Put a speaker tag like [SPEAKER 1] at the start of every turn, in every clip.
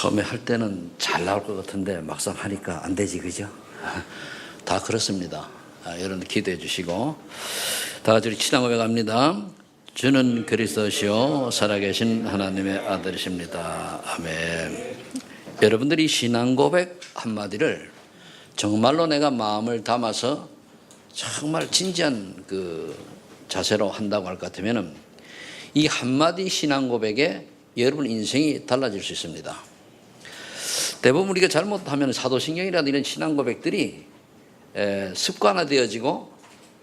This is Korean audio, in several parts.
[SPEAKER 1] 처음에 할 때는 잘 나올 것 같은데 막상 하니까 안 되지, 그죠? 다 그렇습니다. 여러분들 기도해 주시고 다 같이 우리 친한 고백합니다. 주는 그리스도시요 살아계신 하나님의 아들이십니다. 아멘. 여러분들이 신앙 고백 한마디를 정말로 내가 마음을 담아서 정말 진지한 그 자세로 한다고 할 것 같으면 이 한마디 신앙 고백에 여러분 인생이 달라질 수 있습니다. 대부분 우리가 잘못하면 사도신경이라는 이런 신앙 고백들이 습관화되어지고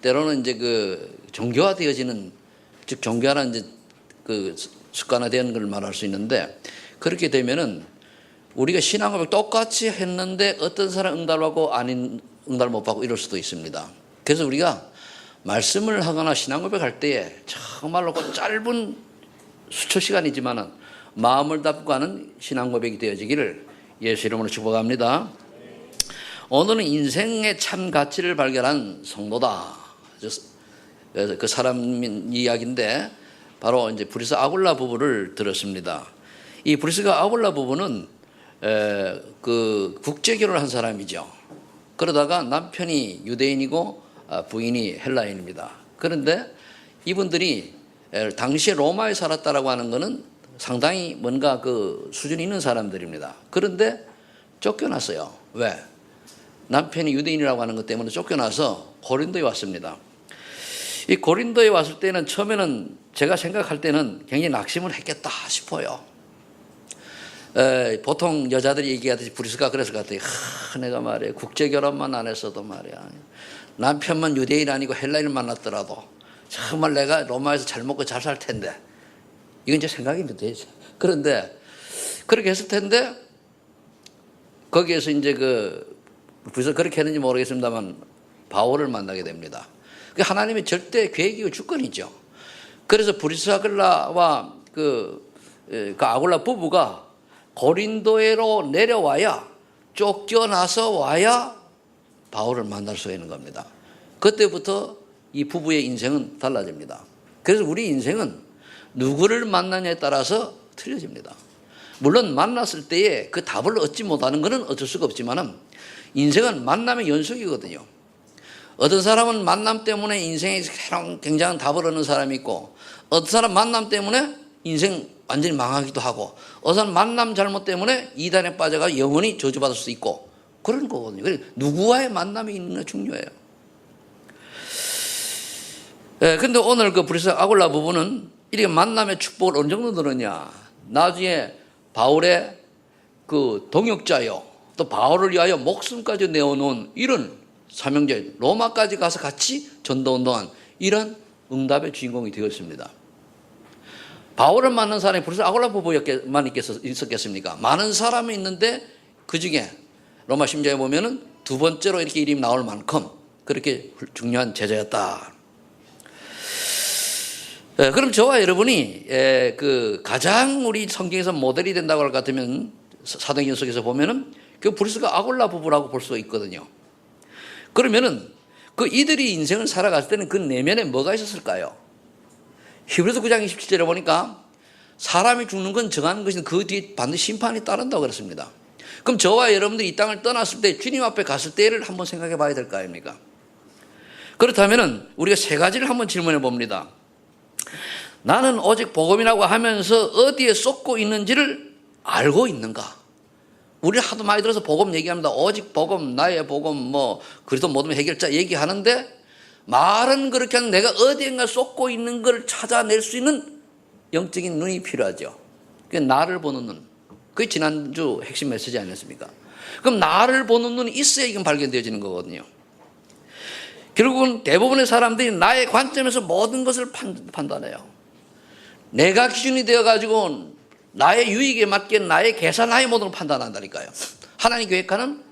[SPEAKER 1] 때로는 이제 그 종교화되어지는, 즉 종교화는 이제 그 습관화되는 걸 말할 수 있는데, 그렇게 되면은 우리가 신앙 고백 똑같이 했는데 어떤 사람 응답하고 아닌 응답을 못 받고 이럴 수도 있습니다. 그래서 우리가 말씀을 하거나 신앙 고백할 때에 정말로 그 짧은 수초 시간이지만은 마음을 담고 하는 신앙 고백이 되어지기를 예수 이름으로 축복합니다. 오늘은 인생의 참 가치를 발견한 성도다. 그 사람 이야기인데 바로 이제 브리스 아굴라 부부를 들었습니다. 이 브리스가 아굴라 부부는 그 국제 결혼을 한 사람이죠. 그러다가 남편이 유대인이고 부인이 헬라인입니다. 그런데 이분들이 당시에 로마에 살았다라고 하는 것은 상당히 뭔가 그 수준이 있는 사람들입니다. 그런데 쫓겨났어요. 왜? 남편이 유대인이라고 하는 것 때문에 쫓겨나서 고린도에 왔습니다. 이 고린도에 왔을 때는 처음에는 제가 생각할 때는 굉장히 낙심을 했겠다 싶어요. 보통 여자들이 얘기하듯이 브리스가 그랬을 것 같아요. 내가 말이야 국제 결혼만 안 했어도 말이야 남편만 유대인 아니고 헬라인을 만났더라도 정말 내가 로마에서 잘 먹고 잘 살 텐데, 이건 제 생각입니다. 그런데 그렇게 했을 텐데 거기에서 이제 그래서 그렇게 했는지 모르겠습니다만 바울을 만나게 됩니다. 하나님의 절대 계획이고 주권이죠. 그래서 브리스아글라와 그 아굴라 부부가 고린도에로 내려와야, 쫓겨나서 와야 바울을 만날 수 있는 겁니다. 그때부터 이 부부의 인생은 달라집니다. 그래서 우리 인생은 누구를 만나냐에 따라서 틀려집니다. 물론 만났을 때에 그 답을 얻지 못하는 것은 어쩔 수가 없지만 인생은 만남의 연속이거든요. 어떤 사람은 만남 때문에 인생에 새로운 굉장한 답을 얻는 사람이 있고, 어떤 사람 만남 때문에 인생 완전히 망하기도 하고, 어떤 사람 만남 잘못 때문에 이단에 빠져가 영원히 저주받을 수 있고 그런 거거든요. 그래서 누구와의 만남이 있는 게 중요해요. 근데 오늘 그 브리스 아굴라 부부는 이렇게 만남의 축복을 어느 정도 들었냐. 나중에 바울의 그 동역자요, 또 바울을 위하여 목숨까지 내어놓은 이런 사명자, 로마까지 가서 같이 전도운동한 이런 응답의 주인공이 되었습니다. 바울을 만난 사람이 브리스 아굴라 부부만 있었겠습니까? 많은 사람이 있는데 그 중에 로마 심지어에 보면은 두 번째로 이렇게 이름이 나올 만큼 그렇게 중요한 제자였다. 그럼 저와 여러분이 그 가장 우리 성경에서 모델이 된다고 할 것 같으면 사도행전 속에서 보면은 그 브리스가 아굴라 부부라고 볼 수 있거든요. 그러면은 그 이들이 인생을 살아갔을 때는 그 내면에 뭐가 있었을까요? 히브리서 9장 27절에 보니까 사람이 죽는 건 정하는 것인데 그 뒤에 반드시 심판이 따른다고 그랬습니다. 그럼 저와 여러분들이 이 땅을 떠났을 때 주님 앞에 갔을 때를 한번 생각해 봐야 될 거 아닙니까? 그렇다면 우리가 세 가지를 한번 질문해 봅니다. 나는 오직 복음이라고 하면서 어디에 쏟고 있는지를 알고 있는가? 우리는 하도 많이 들어서 복음 얘기합니다. 오직 복음, 나의 복음, 뭐 그리스도 모든 해결자 얘기하는데 말은 그렇게 하는 내가 어디엔가 쏟고 있는 걸 찾아낼 수 있는 영적인 눈이 필요하죠. 그게 나를 보는 눈. 그게 지난주 핵심 메시지 아니었습니까? 그럼 나를 보는 눈이 있어야 이건 발견되어지는 거거든요. 결국은 대부분의 사람들이 나의 관점에서 모든 것을 판단해요. 내가 기준이 되어가지고 나의 유익에 맞게 나의 계산, 나의 모든 걸 판단한다니까요. 하나님 계획하는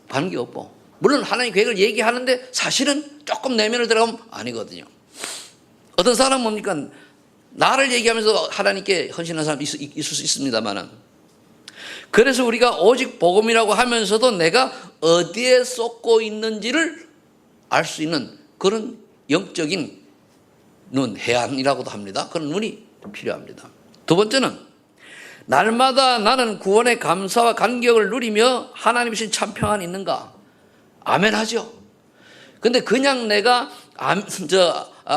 [SPEAKER 1] 관계없고, 물론 하나님 계획을 얘기하는데 사실은 조금 내면을 들어가면 아니거든요. 어떤 사람은 뭡니까? 나를 얘기하면서 하나님께 헌신한 사람 있을 수 있습니다만은, 그래서 우리가 오직 복음이라고 하면서도 내가 어디에 쏟고 있는지를 알 수 있는 그런 영적인 눈, 해안이라고도 합니다. 그런 눈이 필요합니다. 두 번째는 날마다 나는 구원의 감사와 감격을 누리며 하나님 주신 참 평안이 있는가? 아멘 하죠. 근데 그냥 내가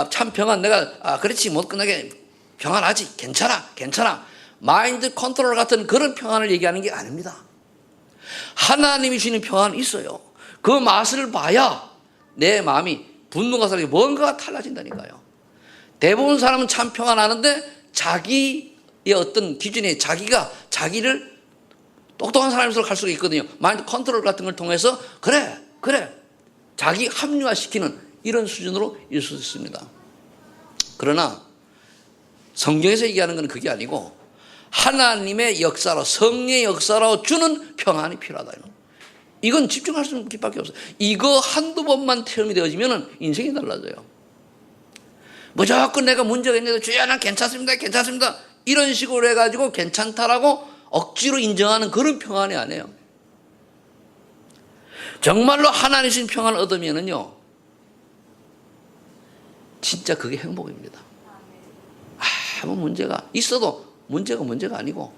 [SPEAKER 1] 참 평안, 내가 그렇지 못 끝나게 평안하지, 괜찮아 마인드 컨트롤 같은 그런 평안을 얘기하는 게 아닙니다. 하나님이 주시는 평안이 있어요. 그 맛을 봐야 내 마음이 분노가 사라지고 뭔가가 달라진다니까요. 대부분 사람은 참 평안하는데 자기의 어떤 기준에 자기가 자기를 똑똑한 사람으로 갈 수가 있거든요. 마인드 컨트롤 같은 걸 통해서 그래 자기 합리화시키는 이런 수준으로 일 수 있습니다. 그러나 성경에서 얘기하는 건 그게 아니고 하나님의 역사로, 성령의 역사로 주는 평안이 필요하다. 이건 집중할 수 있는 길밖에 없어요. 이거 한두 번만 체험이 되어지면 인생이 달라져요. 무조건 내가 문제가 있는데 주여 난 괜찮습니다 이런 식으로 해가지고 괜찮다라고 억지로 인정하는 그런 평안이 아니에요. 정말로 하나님 주신 평안을 얻으면은요, 진짜 그게 행복입니다. 아무 문제가 있어도 문제가 아니고.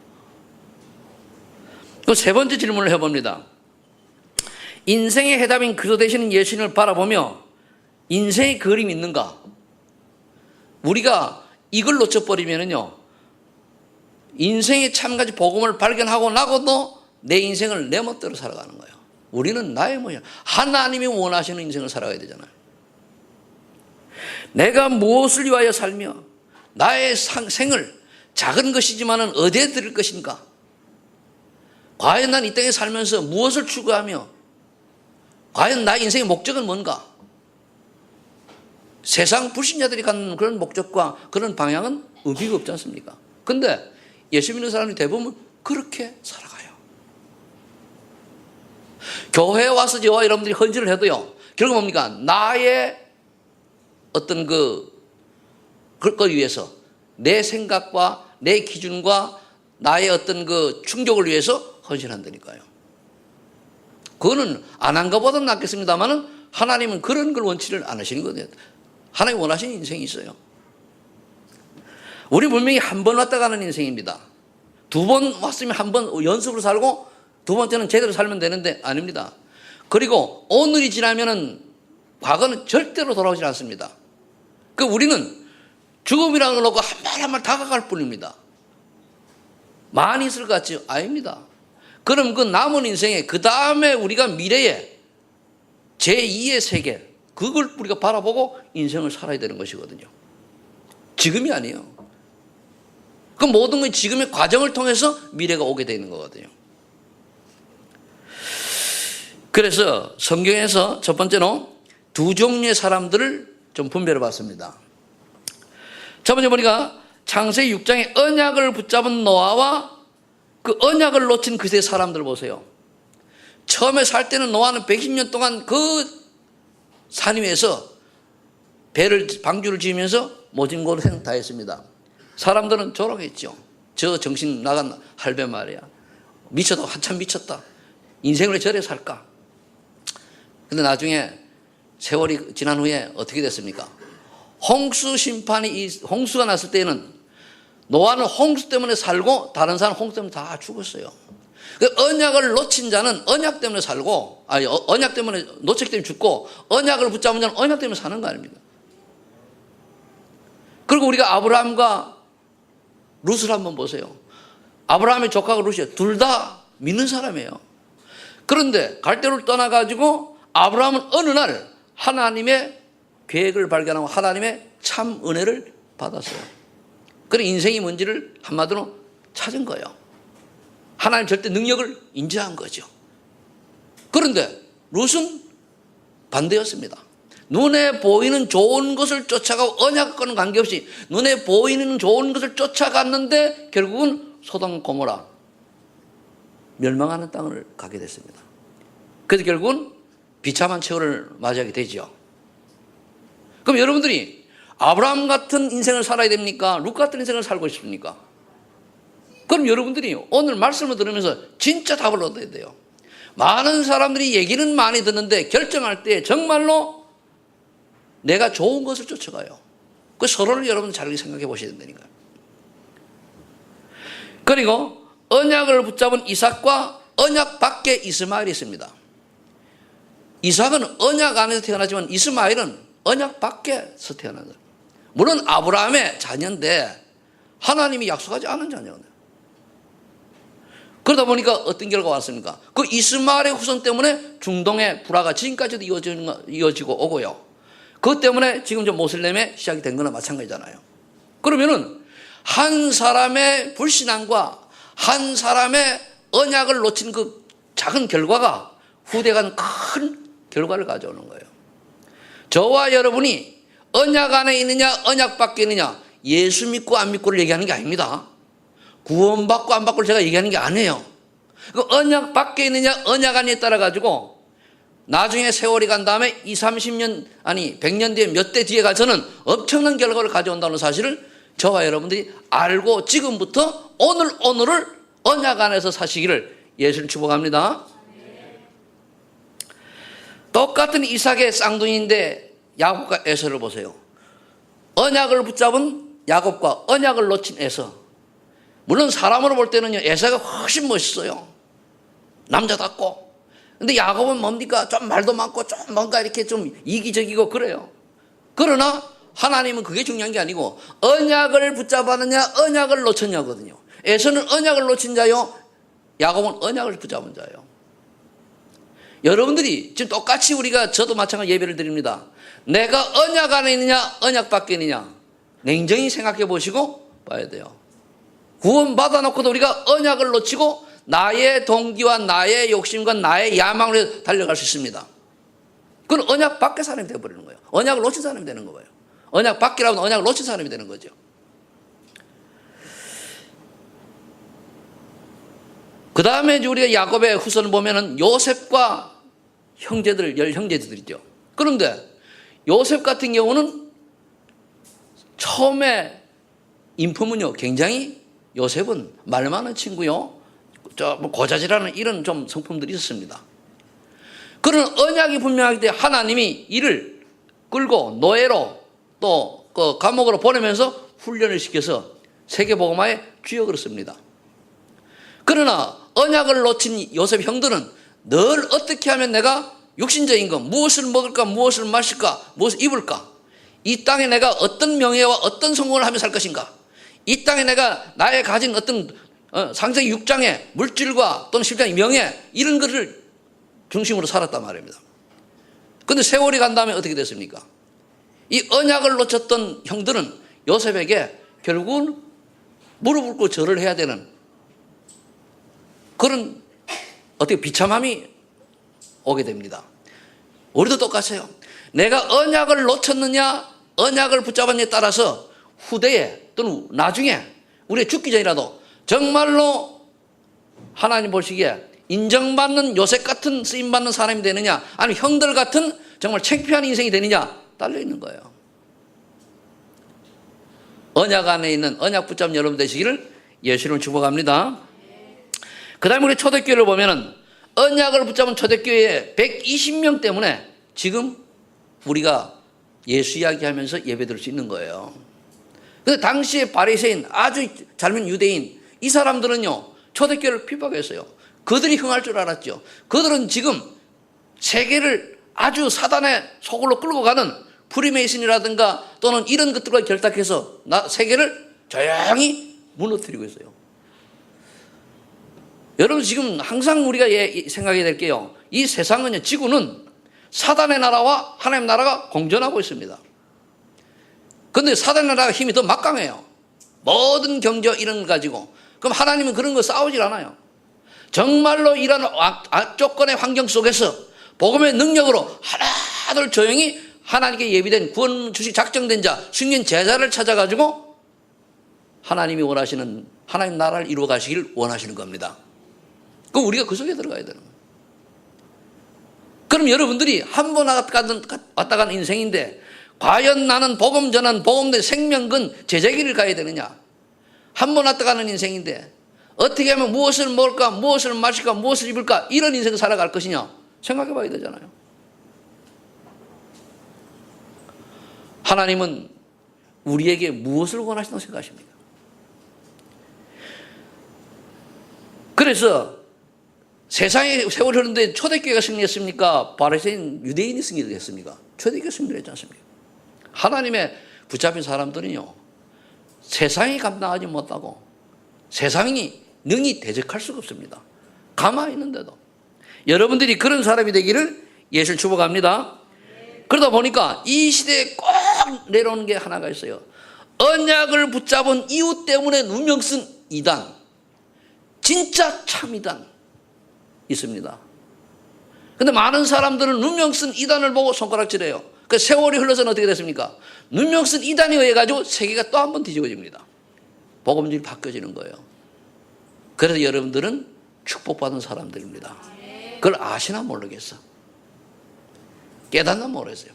[SPEAKER 1] 또 세 번째 질문을 해봅니다. 인생의 해답인 그리스도 되시는 예수님을 바라보며 인생의 그림이 있는가? 우리가 이걸 놓쳐버리면은요, 인생의 참가지 복음을 발견하고 나고도 내 인생을 내 멋대로 살아가는 거예요. 우리는 나의 모양, 하나님이 원하시는 인생을 살아가야 되잖아요. 내가 무엇을 위하여 살며 나의 생을 작은 것이지만은 어디에 드릴 것인가? 과연 난 이 땅에 살면서 무엇을 추구하며 과연 나의 인생의 목적은 뭔가? 세상 불신자들이 갖는 그런 목적과 그런 방향은 의미가 없지 않습니까? 근데 예수 믿는 사람이 대부분 그렇게 살아가요. 교회에 와서 저와 여러분들이 헌신을 해도요, 결국 뭡니까? 나의 어떤 그걸 위해서 내 생각과 내 기준과 나의 어떤 그 충족을 위해서 헌신한다니까요. 그거는 안 한 것보다는 낫겠습니다만은 하나님은 그런 걸 원치를 안 하시는 거예요. 하나님 원하시는 인생이 있어요. 우리 분명히 한 번 왔다 가는 인생입니다. 두 번 왔으면 한 번 연습으로 살고 두 번째는 제대로 살면 되는데 아닙니다. 그리고 오늘이 지나면은 과거는 절대로 돌아오지 않습니다. 우리는 죽음이라는 걸 놓고 한 말 한 말 다가갈 뿐입니다. 많이 있을 것 같죠? 아닙니다. 그럼 그 남은 인생에 그 다음에 우리가 미래에 제2의 세계, 그걸 우리가 바라보고 인생을 살아야 되는 것이거든요. 지금이 아니에요. 그 모든 건 지금의 과정을 통해서 미래가 오게 되는 거거든요. 그래서 성경에서 첫 번째로 두 종류의 사람들을 좀 분별해 봤습니다. 첫 번째 보니까 창세기 6장에 언약을 붙잡은 노아와 그 언약을 놓친 그세 사람들 보세요. 처음에 살 때는 노아는 110년 동안 그 산 위에서 방주를 지으면서 모진 고생 다 했습니다. 사람들은 조롱했죠. 저 정신 나간 할배 말이야. 미쳤다, 한참 미쳤다. 인생을 왜 저래 살까? 근데 나중에 세월이 지난 후에 어떻게 됐습니까? 홍수가 났을 때는 노아는 홍수 때문에 살고 다른 사람은 홍수 때문에 다 죽었어요. 그 언약을 놓친 자는 언약 때문에 살고, 언약 때문에 놓쳤기 때문에 죽고, 언약을 붙잡은 자는 언약 때문에 사는 거 아닙니까? 그리고 우리가 아브라함과 룻을 한번 보세요. 아브라함의 조카가 룻이에요. 둘 다 믿는 사람이에요. 그런데 갈대를 떠나가지고 아브라함은 어느 날 하나님의 계획을 발견하고 하나님의 참 은혜를 받았어요. 그래 인생이 뭔지를 한마디로 찾은 거예요. 하나님 절대 능력을 인정한 거죠. 그런데 룻은 반대였습니다. 눈에 보이는 좋은 것을 쫓아가고 언약과는 관계없이 눈에 보이는 좋은 것을 쫓아갔는데 결국은 소돔 고모라 멸망하는 땅을 가게 됐습니다. 그래서 결국은 비참한 최후를 맞이하게 되죠. 그럼 여러분들이 아브라함 같은 인생을 살아야 됩니까? 룻 같은 인생을 살고 싶습니까? 그럼 여러분들이 오늘 말씀을 들으면서 진짜 답을 얻어야 돼요. 많은 사람들이 얘기는 많이 듣는데 결정할 때 정말로 내가 좋은 것을 쫓아가요. 그 서로를 여러분 잘 생각해 보셔야 된다니까요. 그리고 언약을 붙잡은 이삭과 언약 밖에 이스마엘이 있습니다. 이삭은 언약 안에서 태어나지만 이스마엘은 언약 밖에서 태어난 거예요. 물론 아브라함의 자녀인데 하나님이 약속하지 않은 자녀예요. 그러다 보니까 어떤 결과가 왔습니까? 그 이스마엘의 후손 때문에 중동의 불화가 지금까지도 이어지고 오고요. 그것 때문에 지금 저 모슬렘의 시작이 된 거나 마찬가지잖아요. 그러면은 한 사람의 불신앙과 한 사람의 언약을 놓친 그 작은 결과가 후대간 큰 결과를 가져오는 거예요. 저와 여러분이 언약 안에 있느냐 언약 밖에 있느냐 예수 믿고 안 믿고를 얘기하는 게 아닙니다. 구원받고 안 받고를 제가 얘기하는 게 아니에요. 그 언약 밖에 있느냐 언약 안에 따라 가지고 나중에 세월이 간 다음에 30년 아니 100년 뒤에 몇 대 뒤에 가서는 엄청난 결과를 가져온다는 사실을 저와 여러분들이 알고 지금부터 오늘을 언약 안에서 사시기를 예수를 축복합니다. 똑같은 이삭의 쌍둥이인데 야곱과 에서를 보세요. 언약을 붙잡은 야곱과 언약을 놓친 에서. 물론 사람으로 볼 때는요 에서가 훨씬 멋있어요. 남자답고. 근데 야곱은 뭡니까? 좀 말도 많고 좀 뭔가 이렇게 좀 이기적이고 그래요. 그러나 하나님은 그게 중요한 게 아니고 언약을 붙잡았느냐 언약을 놓쳤냐거든요. 에서는 언약을 놓친 자요, 야곱은 언약을 붙잡은 자요. 여러분들이 지금 똑같이 우리가 저도 마찬가지 예배를 드립니다. 내가 언약 안에 있느냐 언약 밖에 있느냐 냉정히 생각해 보시고 봐야 돼요. 구원 받아놓고도 우리가 언약을 놓치고 나의 동기와 나의 욕심과 나의 야망으로 달려갈 수 있습니다. 그건 언약 밖의 사람이 되어버리는 거예요. 언약을 놓친 사람이 되는 거예요. 언약 밖이라면 언약을 놓친 사람이 되는 거죠. 그 다음에 우리가 야곱의 후손을 보면은 요셉과 형제들, 10형제들이죠. 그런데 요셉 같은 경우는 처음에 인품은요, 굉장히 요셉은 말 많은 친구요, 고자질하는 이런 좀 성품들이 있었습니다. 그런 언약이 분명하기 때문에 하나님이 이를 끌고 노예로 또 그 감옥으로 보내면서 훈련을 시켜서 세계복음화에 주역을 씁니다. 그러나 언약을 놓친 요셉 형들은 늘 어떻게 하면 내가 육신적인 것, 무엇을 먹을까, 무엇을 마실까, 무엇을 입을까, 이 땅에 내가 어떤 명예와 어떤 성공을 하며 살 것인가, 이 땅에 내가 나의 가진 어떤 상세히 6장의 물질과 또는 10장의 명예 이런 것을 중심으로 살았단 말입니다. 그런데 세월이 간 다음에 어떻게 됐습니까? 이 언약을 놓쳤던 형들은 요셉에게 결국은 무릎 꿇고 절을 해야 되는 그런 어떻게 비참함이 오게 됩니다. 우리도 똑같아요. 내가 언약을 놓쳤느냐 언약을 붙잡았느냐에 따라서 후대에 또는 나중에 우리가 죽기 전이라도 정말로 하나님 보시기에 인정받는 요셉 같은 쓰임받는 사람이 되느냐 아니면 형들 같은 정말 창피한 인생이 되느냐 딸려있는 거예요. 언약 안에 있는 언약 붙잡는 여러분 되시기를 예수님을 축복합니다. 그 다음에 우리 초대교회를 보면은 언약을 붙잡은 초대교회 120명 때문에 지금 우리가 예수 이야기하면서 예배드릴 수 있는 거예요. 근데 당시에 바리새인 아주 젊은 유대인 이 사람들은요 초대교회를 핍박했어요. 그들이 흥할 줄 알았죠. 그들은 지금 세계를 아주 사단의 소굴로 끌고 가는 프리메이슨이라든가 또는 이런 것들과 결탁해서 세계를 조용히 무너뜨리고 있어요. 여러분 지금 항상 우리가 생각해야 될 게요. 이 세상은요, 지구는 사단의 나라와 하나님의 나라가 공존하고 있습니다. 그런데 사단의 나라가 힘이 더 막강해요. 모든 경제 이런 거 가지고. 그럼 하나님은 그런 거 싸우질 않아요. 정말로 이런 악조건의 환경 속에서 복음의 능력으로 하나둘 조용히 하나님께 예비된 구원 주시 작정된 자, 숙련 제자를 찾아가지고 하나님이 원하시는 하나님 나라를 이루어 가시길 원하시는 겁니다. 그럼 우리가 그 속에 들어가야 되는 거예요. 그럼 여러분들이 한 번 왔다 간 인생인데 과연 나는 복음 전한 복음된 생명근 제자기를 가야 되느냐? 한 번 왔다 가는 인생인데 어떻게 하면 무엇을 먹을까, 무엇을 마실까, 무엇을 입을까 이런 인생을 살아갈 것이냐 생각해 봐야 되잖아요. 하나님은 우리에게 무엇을 원하신다고 생각하십니까? 그래서 세상에 세월이 흐르는데 초대교회가 승리했습니까? 바리새인 유대인이 승리했습니까? 초대교회가 승리했지 않습니까? 하나님의 붙잡힌 사람들은요, 세상이 감당하지 못하고 세상이 능히 대적할 수가 없습니다. 가만히 있는데도. 여러분들이 그런 사람이 되기를 예수를 축복합니다. 그러다 보니까 이 시대에 꼭 내려오는 게 하나가 있어요. 언약을 붙잡은 이유 때문에 누명 쓴 이단, 진짜 참 이단 있습니다. 근데 많은 사람들은 누명 쓴 이단을 보고 손가락질해요. 그 세월이 흘러서는 어떻게 됐습니까? 누명 쓴 이단에 의해 가지고 세계가 또 한 번 뒤집어집니다. 복음줄이 바뀌어지는 거예요. 그래서 여러분들은 축복받은 사람들입니다. 그걸 아시나 모르겠어. 깨닫나 모르겠어요.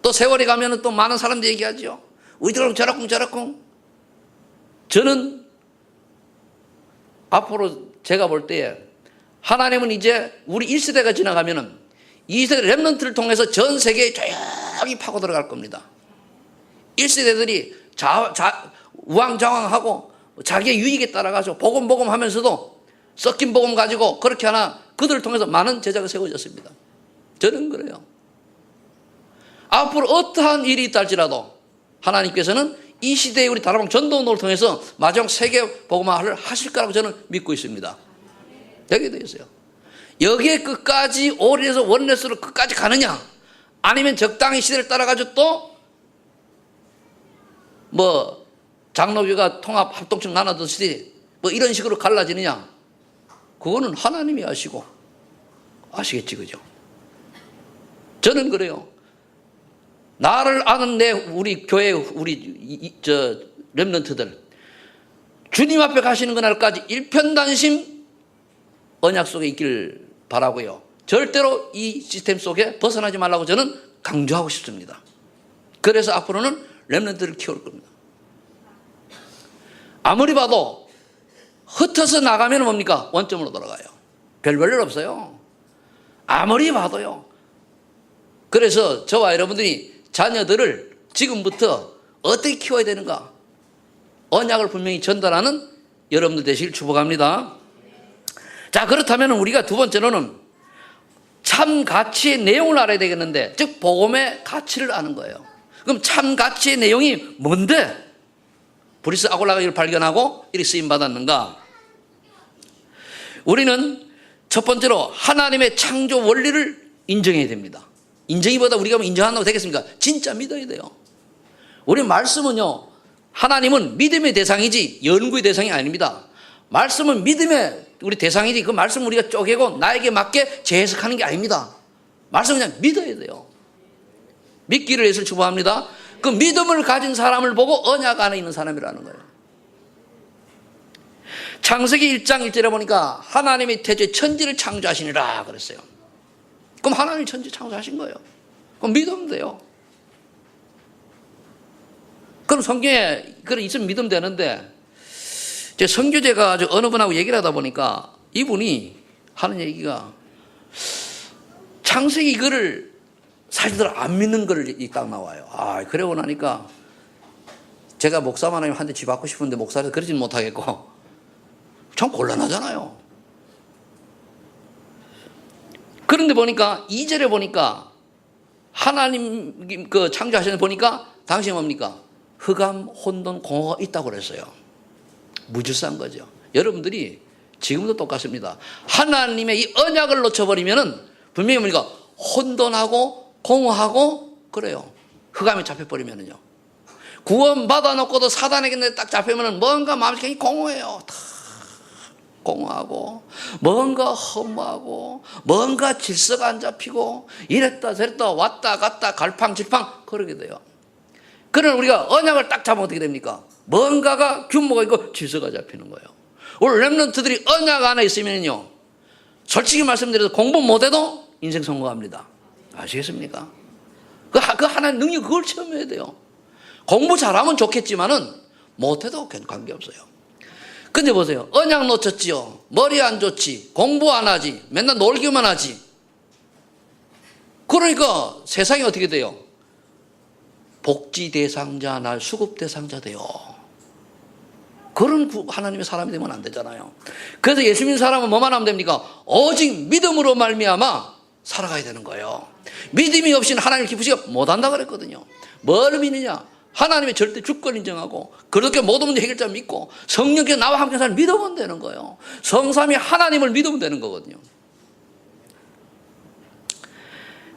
[SPEAKER 1] 또 세월이 가면 또 많은 사람들이 얘기하죠. 우리들은 저렇쿵. 저는 앞으로 제가 볼 때에 하나님은 이제 우리 1세대가 지나가면은 2세대 렘넌트를 통해서 전 세계에 조용히 파고 들어갈 겁니다. 1세대들이 우왕좌왕하고 자기의 유익에 따라가서 복음 하면서도 섞인 복음 가지고 그렇게 하나 그들을 통해서 많은 제자가 세워졌습니다. 저는 그래요. 앞으로 어떠한 일이 있다 할지라도 하나님께서는 이 시대에 우리 다락방 전도운동을 통해서 마지막 세계 복음화를 하실 거라고 저는 믿고 있습니다. 여기에 되어 있어요. 여기에 끝까지 올인해서 원내스로 끝까지 가느냐, 아니면 적당히 시대를 따라가지고 또 장로교가 통합 합동층 나눠듯이 이런 식으로 갈라지느냐, 그거는 하나님이 아시고 아시겠지, 그죠? 저는 그래요. 나를 아는 우리 교회 렘넌트들 주님 앞에 가시는 그날까지 일편단심 언약 속에 있기를 바라고요. 절대로 이 시스템 속에 벗어나지 말라고 저는 강조하고 싶습니다. 그래서 앞으로는 렘넌트를 키울 겁니다. 아무리 봐도 흩어서 나가면 뭡니까? 원점으로 돌아가요. 별별 없어요. 아무리 봐도요. 그래서 저와 여러분들이 자녀들을 지금부터 어떻게 키워야 되는가, 언약을 분명히 전달하는 여러분들 되시길 축복합니다. 자, 그렇다면 우리가 두 번째로는 참 가치의 내용을 알아야 되겠는데, 즉 복음의 가치를 아는 거예요. 그럼 참 가치의 내용이 뭔데 브리스 아골라가 이걸 발견하고 이렇게 쓰임받았는가? 우리는 첫 번째로 하나님의 창조 원리를 인정해야 됩니다. 인정이보다 우리가 인정한다고 되겠습니까? 진짜 믿어야 돼요. 우리 말씀은요, 하나님은 믿음의 대상이지 연구의 대상이 아닙니다. 말씀은 믿음의 우리 대상이지 그 말씀을 우리가 쪼개고 나에게 맞게 재해석하는 게 아닙니다. 말씀은 그냥 믿어야 돼요. 믿기를 예수를 축복합니다. 그 믿음을 가진 사람을 보고 언약 안에 있는 사람이라는 거예요. 창세기 1장 1절에 보니까 하나님이 태초에 천지를 창조하시니라 그랬어요. 그럼 하나님이 천지 창조하신 거예요. 그럼 믿으면 돼요. 그럼 성경에 그런 있으면 믿으면 되는데, 제 선교제가 아주 어느 분하고 얘기를 하다 보니까 이분이 하는 얘기가 창세기 이거를 사실들 안 믿는 걸 딱 나와요. 그러고 나니까 제가 목사만 하면 한 대 쥐 받고 싶은데 목사라서 그러지는 못하겠고 참 곤란하잖아요. 그런데 보니까 2절에 보니까 하나님 그 창조하시는 보니까 당신이 뭡니까? 흑암, 혼돈, 공허가 있다고 그랬어요. 무질서한 거죠. 여러분들이 지금도 똑같습니다. 하나님의 이 언약을 놓쳐버리면은 분명히 뭡니까? 혼돈하고 공허하고 그래요. 흑암에 잡혀버리면은요. 구원 받아놓고도 사단에게 딱 잡히면은 뭔가 마음이 굉장히 공허해요. 다 공허하고 뭔가 허무하고 뭔가 질서가 안 잡히고 이랬다 저랬다 왔다 갔다 갈팡질팡 그러게 돼요. 그러나 우리가 언약을 딱 잡으면 어떻게 됩니까? 뭔가가 규모가 있고 질서가 잡히는 거예요. 오늘 렘넌트들이 언약 안에 있으면요, 솔직히 말씀드려서 공부 못해도 인생 성공합니다. 아시겠습니까? 그 하나님 능력 그걸 체험해야 돼요. 공부 잘하면 좋겠지만은 못해도 관계없어요. 근데 보세요. 언약 놓쳤지요. 머리 안 좋지. 공부 안 하지. 맨날 놀기만 하지. 그러니까 세상이 어떻게 돼요? 복지 대상자 날 수급 대상자 돼요. 그런 하나님의 사람이 되면 안 되잖아요. 그래서 예수 믿는 사람은 뭐만 하면 됩니까? 오직 믿음으로 말미암아 살아가야 되는 거예요. 믿음이 없이는 하나님을 기쁘시게 못한다 그랬거든요. 뭘 믿느냐? 하나님의 절대 주권 인정하고 그렇게 모든 문제 해결자 믿고 성령께서 나와 함께 사는 믿으면 되는 거예요. 성삼위 하나님을 믿으면 되는 거거든요.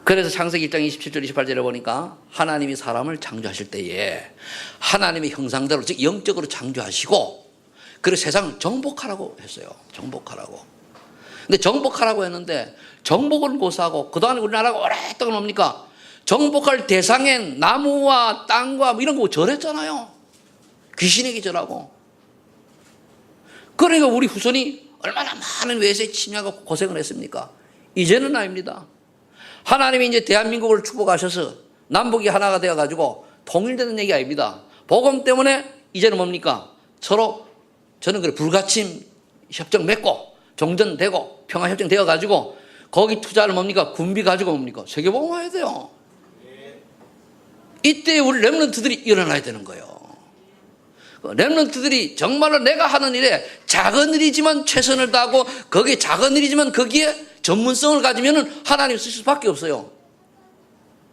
[SPEAKER 1] 그래서 창세기 1장 27절 28절에 보니까 하나님이 사람을 창조하실 때에 하나님의 형상대로 즉 영적으로 창조하시고 그리고 세상을 정복하라고 했어요. 정복하라고. 근데 정복하라고 했는데 정복을 고사하고 그동안 우리나라가 오랫동안 뭡니까? 정복할 대상엔 나무와 땅과 이런 거 절했잖아요. 귀신에게 절하고. 그러니까 우리 후손이 얼마나 많은 외세에 침략하고 고생을 했습니까? 이제는 아닙니다. 하나님이 이제 대한민국을 축복하셔서 남북이 하나가 되어가지고 통일되는 얘기 아닙니다. 복음 때문에 이제는 뭡니까? 서로 저는 그래 불가침 협정 맺고 종전되고 평화협정 되어가지고 거기 투자를 뭡니까? 군비 가지고 뭡니까? 세계복음 와야 돼요. 이때 우리 렘넌트들이 일어나야 되는 거예요. 렘넌트들이 정말로 내가 하는 일에 작은 일이지만 최선을 다하고 거기에 작은 일이지만 거기에 전문성을 가지면 하나님 쓰실 수밖에 없어요.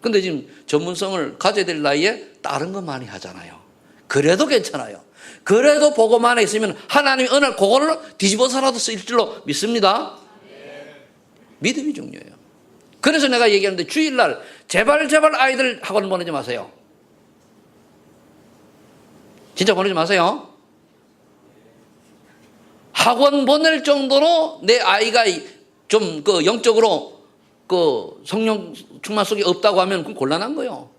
[SPEAKER 1] 근데 지금 전문성을 가져야 될 나이에 다른 거 많이 하잖아요. 그래도 괜찮아요. 그래도 복음 안에 있으면 하나님이 어느 날 그거를 뒤집어서라도 쓰일 줄로 믿습니다. 믿음이 중요해요. 그래서 내가 얘기하는데 주일날 제발 아이들 학원 보내지 마세요. 진짜 보내지 마세요. 학원 보낼 정도로 내 아이가 좀 그 영적으로 그 성령 충만 속에 없다고 하면 그건 곤란한 거예요.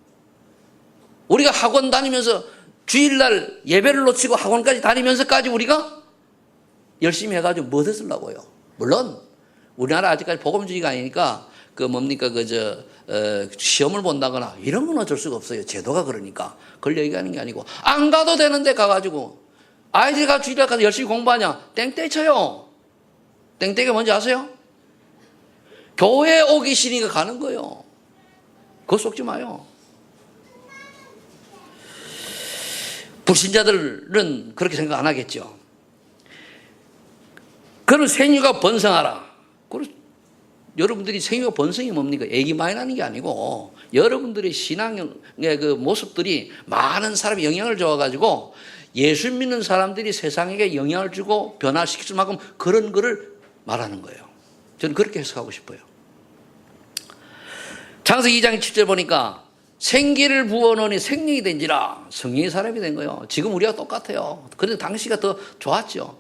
[SPEAKER 1] 우리가 학원 다니면서 주일날 예배를 놓치고 학원까지 다니면서까지 우리가 열심히 해가지고 무엇을 쓰려고요? 물론 우리나라 아직까지 복음주의가 아니니까 그 뭡니까 시험을 본다거나 이런 건 어쩔 수가 없어요. 제도가 그러니까 그걸 얘기하는 게 아니고 안 가도 되는데 가가지고 아이들이 주일날 가서 열심히 공부하냐? 땡땡 쳐요. 땡땡이 뭔지 아세요? 교회 오기 싫으니까 가는 거예요. 그거 속지 마요. 불신자들은 그렇게 생각 안 하겠죠. 그럼 생육가 번성하라. 여러분들이 생육가 번성이 뭡니까? 애기 많이 나는 게 아니고 여러분들의 신앙의 그 모습들이 많은 사람이 영향을 줘가지고 예수 믿는 사람들이 세상에게 영향을 주고 변화시킬 만큼 그런 거를 말하는 거예요. 저는 그렇게 해석하고 싶어요. 창세기 2장 7절 보니까 생기를 부어놓으니 생명이 된지라 성령의 사람이 된 거예요. 지금 우리가 똑같아요. 그런데 당시가 더 좋았죠.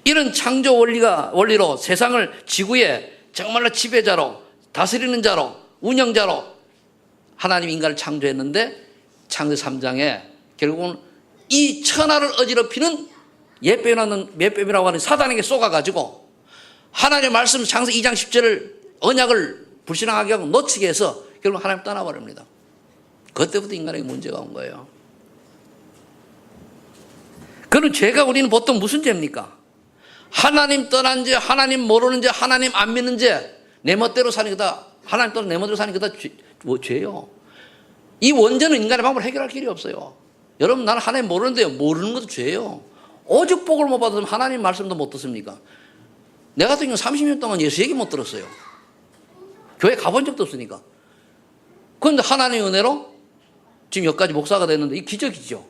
[SPEAKER 1] 이런 창조 원리로 세상을 지구의 정말로 지배자로 다스리는 자로 운영자로 하나님 인간을 창조했는데 창세기 3장에 결국은 이 천하를 어지럽히는 옛뱀이라고 하는 사단에게 쏘가가지고 하나님의 말씀 창세기 2장 10절을 언약을 불신앙하게 하고 놓치게 해서 결국 하나님 떠나버립니다. 그때부터 인간에게 문제가 온 거예요. 그럼 죄가 우리는 보통 무슨 죄입니까? 하나님 떠난 죄, 하나님 모르는 죄, 하나님 안 믿는 죄, 내 멋대로 사는 거다. 하나님 떠나 내 멋대로 사는 거다. 죄요. 이 원죄는 인간의 방법을 해결할 길이 없어요. 여러분 나는 하나님 모르는데요. 모르는 것도 죄예요. 오직 복을 못 받았으면 하나님 말씀도 못 듣습니까? 내 같은 경우는 30년 동안 예수 얘기 못 들었어요. 교회 가본 적도 없으니까. 그런데 하나님의 은혜로 지금 여기까지 목사가 됐는데 이 기적이죠.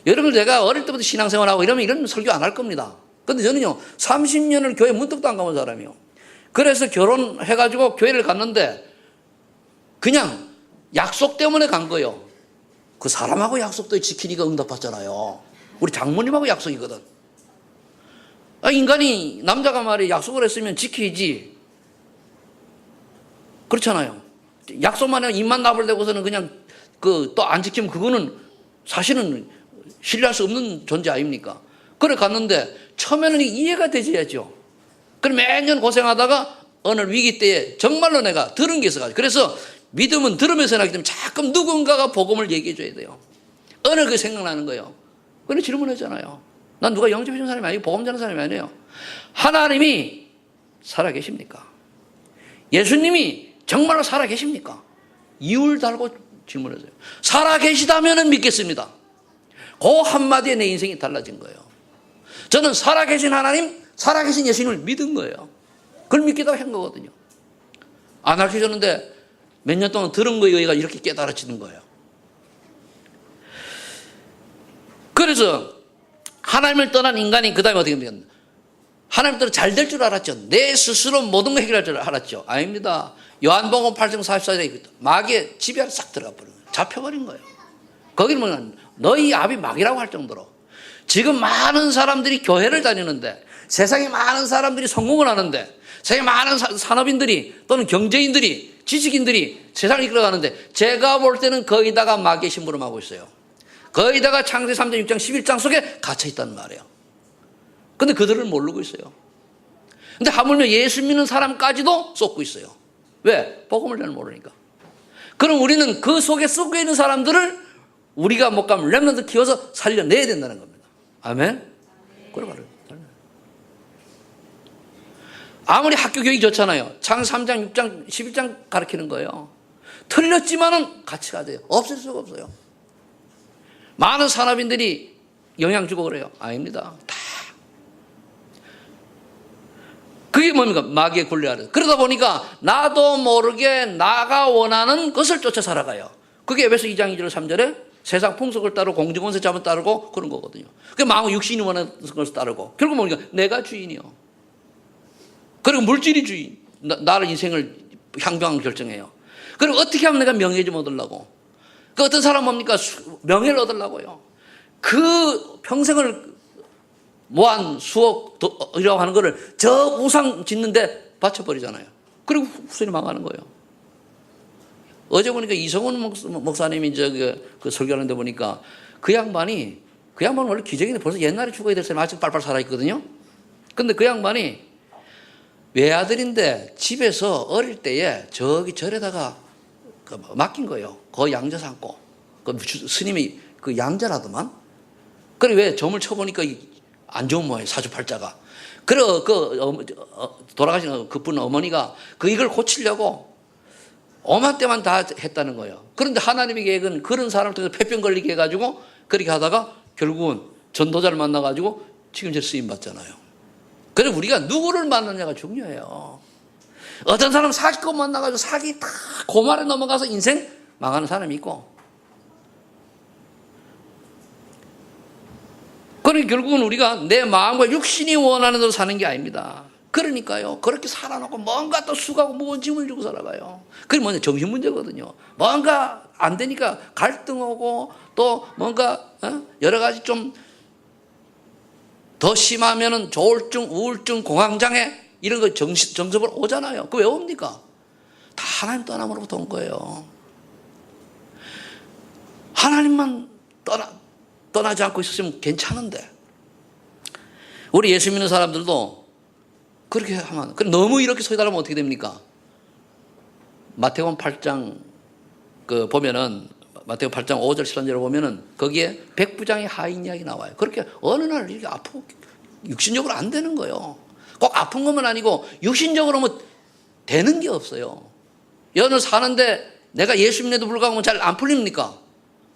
[SPEAKER 1] 여러분 내가 어릴 때부터 신앙생활하고 이러면 이런 설교 안 할 겁니다. 그런데 저는요 30년을 교회 문득도 안 가본 사람이에요. 그래서 결혼해가지고 교회를 갔는데 그냥 약속 때문에 간 거예요. 그 사람하고 약속도 지키니까 응답받잖아요. 우리 장모님하고 약속이거든. 인간이 남자가 말이야 약속을 했으면 지키지. 그렇잖아요. 약속만 하면 입만 나불대고서는 그냥 또 안 지키면 그거는 사실은 신뢰할 수 없는 존재 아닙니까? 그래 갔는데 처음에는 이해가 되져야죠. 그럼 매년 고생하다가 어느 위기 때에 정말로 내가 들은 게 있어가지고 그래서 믿음은 들으면서 나기 때문에 자꾸 누군가가 복음을 얘기해 줘야 돼요. 어느 그 생각나는 거예요. 그래 질문했잖아요. 난 누가 영접해 준 사람이 아니고 복음 전하는 사람이 아니에요. 하나님이 살아계십니까? 예수님이 정말로 살아계십니까? 이유를 달고 질문했어요. 살아계시다면 믿겠습니다. 그 한마디에 내 인생이 달라진 거예요. 저는 살아계신 하나님, 살아계신 예수님을 믿은 거예요. 그걸 믿기도 한 거거든요. 안 가르쳐줬는데 몇 년 동안 들은 거에 의해가 이렇게 깨달아지는 거예요. 그래서 하나님을 떠난 인간이 그 다음에 어떻게 됩니까? 하나님 때문에 잘 될 줄 알았죠. 내 스스로 모든 걸 해결할 줄 알았죠. 아닙니다. 요한복음 8장 44절에 마귀의 지배 아래 싹 들어가 버린 거예요. 잡혀버린 거예요. 거기는 뭐냐, 너희 아비 마귀라고 할 정도로. 지금 많은 사람들이 교회를 다니는데, 세상에 많은 사람들이 성공을 하는데, 세상에 많은 산업인들이 또는 경제인들이, 지식인들이 세상을 이끌어가는데, 제가 볼 때는 거기다가 마귀의 심부름하고 있어요. 거기다가 창세기 3장 6장 11장 속에 갇혀있다는 말이에요. 근데 그들을 모르고 있어요. 근데 하물며 예수 믿는 사람까지도 쏟고 있어요. 왜? 복음을 잘 모르니까. 그럼 우리는 그 속에 썩고 있는 사람들을 우리가 못 가면 렘넌트 키워서 살려내야 된다는 겁니다. 아멘? 그래 말이에요. 아무리 학교 교육이 좋잖아요. 창세기 3장, 6장, 11장 가르치는 거예요. 틀렸지만은 같이 가야 돼요. 없을 수가 없어요. 많은 산업인들이 영향 주고 그래요. 아닙니다. 다. 그게 뭡니까? 마귀의 권리 아래. 그러다 보니까 나도 모르게 나가 원하는 것을 쫓아 살아가요. 그게 에베소 2장 2절 3절에 세상 풍속을 따르고 공중권세 잡을 따르고 그런 거거든요. 그게 마음 육신이 원하는 것을 따르고 결국 뭡니까? 내가 주인이요. 그리고 물질이 주인. 나를 인생을 향방을 결정해요. 그리고 어떻게 하면 내가 명예 좀 얻으려고. 그 어떤 사람 뭡니까? 명예를 얻으려고요. 그 평생을 모한 수억이라고 하는 거를 저 우상 짓는데 바쳐버리잖아요. 그리고 후손이 망하는 거예요. 어제 보니까 이성훈 목사님이 그 설교하는데 보니까 그 양반은 원래 기적인데 벌써 옛날에 죽어야 될 사람이 아직 빨빨 살아있거든요. 근데 그 양반이 외아들인데 집에서 어릴 때에 저기 절에다가 맡긴 거예요. 그 양자 삼고. 그 스님이 그 양자라더만. 그래 왜 점을 쳐보니까 안 좋은 모양이에요. 사주팔자가. 그래 돌아가신 그분 어머니가 이걸 고치려고 오만 때만 다 했다는 거예요. 그런데 하나님의 계획은 그런 사람을 통해서 폐병 걸리게 해가지고 그렇게 하다가 결국은 전도자를 만나가지고 지금 제 쓰임 받잖아요. 그래 우리가 누구를 만나냐가 중요해요. 어떤 사람은 사기꾼 만나가지고 사기 다 고말에 넘어가서 인생 망하는 사람이 있고, 그러니 결국은 우리가 내 마음과 육신이 원하는 대로 사는 게 아닙니다. 그러니까요, 그렇게 살아놓고 뭔가 또 수고하고 무거운 짐을 지고 살아가요. 그게 뭐냐, 정신 문제거든요. 뭔가 안 되니까 갈등 오고 또 뭔가 여러 가지 좀 더 심하면은 조울증, 우울증, 공황장애 이런 거 정서로 오잖아요. 그거 왜 옵니까? 다 하나님 떠남으로부터 온 거예요. 하나님만 떠나지 않고 있었으면 괜찮은데, 우리 예수 믿는 사람들도 그렇게 하면, 너무 이렇게 서달라면 어떻게 됩니까? 마태복음 8장 보면은 마태복음 8장 5절 13절을 보면은 거기에 백부장의 하인 이야기 나와요. 그렇게 어느 날 이렇게 아프고 육신적으로 안 되는 거예요. 꼭 아픈 것만 아니고 육신적으로 뭐 되는 게 없어요. 연을 사는데 내가 예수 믿는데도 불구하고 잘 안 풀립니까?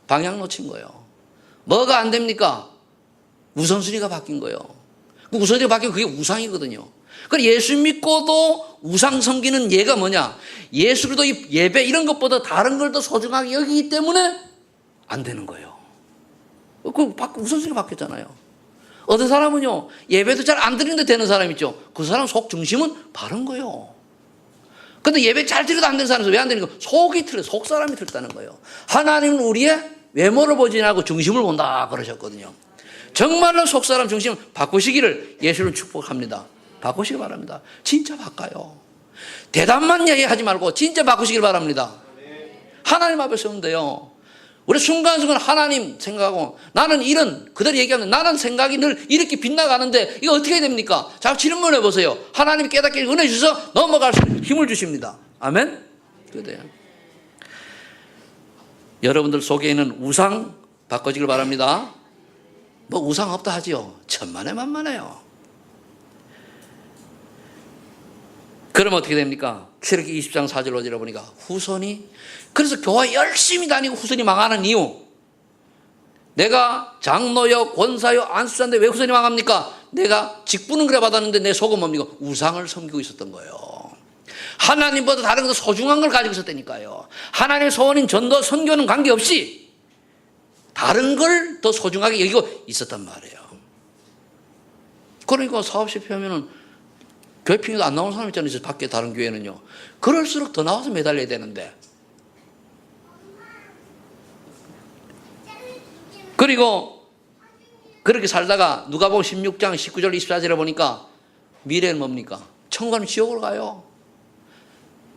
[SPEAKER 1] 방향 놓친 거예요. 뭐가 안 됩니까? 우선순위가 바뀐 거예요. 그 우선순위가 바뀌면 그게 우상이거든요. 그럼 예수 믿고도 우상 섬기는 예가 뭐냐? 예수 그리스도 예배 이런 것보다 다른 걸 더 소중하게 여기기 때문에 안 되는 거예요. 그 우선순위가 바뀌었잖아요. 어떤 사람은요, 예배도 잘 안 드리는데 되는 사람 있죠. 그 사람 속 중심은 바른 거예요. 근데 예배 잘 드려도 안 되는 사람은 왜 안 되는 거예요? 속이 틀려, 속 사람이 틀렸다는 거예요. 하나님은 우리의 외모를 보지 않고 중심을 본다 그러셨거든요. 정말로 속 사람 중심 바꾸시기를 예수를 축복합니다. 바꾸시기 바랍니다. 진짜 바꿔요. 대답만 얘기하지 말고 진짜 바꾸시길 바랍니다. 하나님 앞에 서는데요, 우리 순간순간 하나님 생각하고, 나는 그대로 얘기하면 나는 생각이 늘 이렇게 빗나가는데 이거 어떻게 해야 됩니까? 자, 질문해 보세요. 하나님이 깨닫게 은혜 주셔서 넘어갈 수 있는 힘을 주십니다. 아멘? 그래요. 여러분들 속에 있는 우상 바꿔지길 바랍니다. 뭐 우상 없다 하지요. 천만에 만만해요. 그러면 어떻게 됩니까? 출애굽기 20장 4절 5절에 보니까 후손이, 그래서 교회 열심히 다니고 후손이 망하는 이유, 내가 장로요, 권사요, 안수자인데 왜 후손이 망합니까? 내가 직분은 그래 받았는데 내 속은 뭡니까? 우상을 섬기고 있었던 거예요. 하나님보다 다른 것도 소중한 걸 가지고 있었다니까요. 하나님의 소원인 전도, 선교는 관계없이 다른 걸 더 소중하게 여기고 있었단 말이에요. 그러니까 사업 실패하면은 교회핑에도 안 나오는 사람 있잖아요. 밖에 다른 교회는요. 그럴수록 더 나와서 매달려야 되는데. 그리고 그렇게 살다가 누가복음 16장 19절 24절에 보니까 미래는 뭡니까? 천국 가면 지옥으로 가요.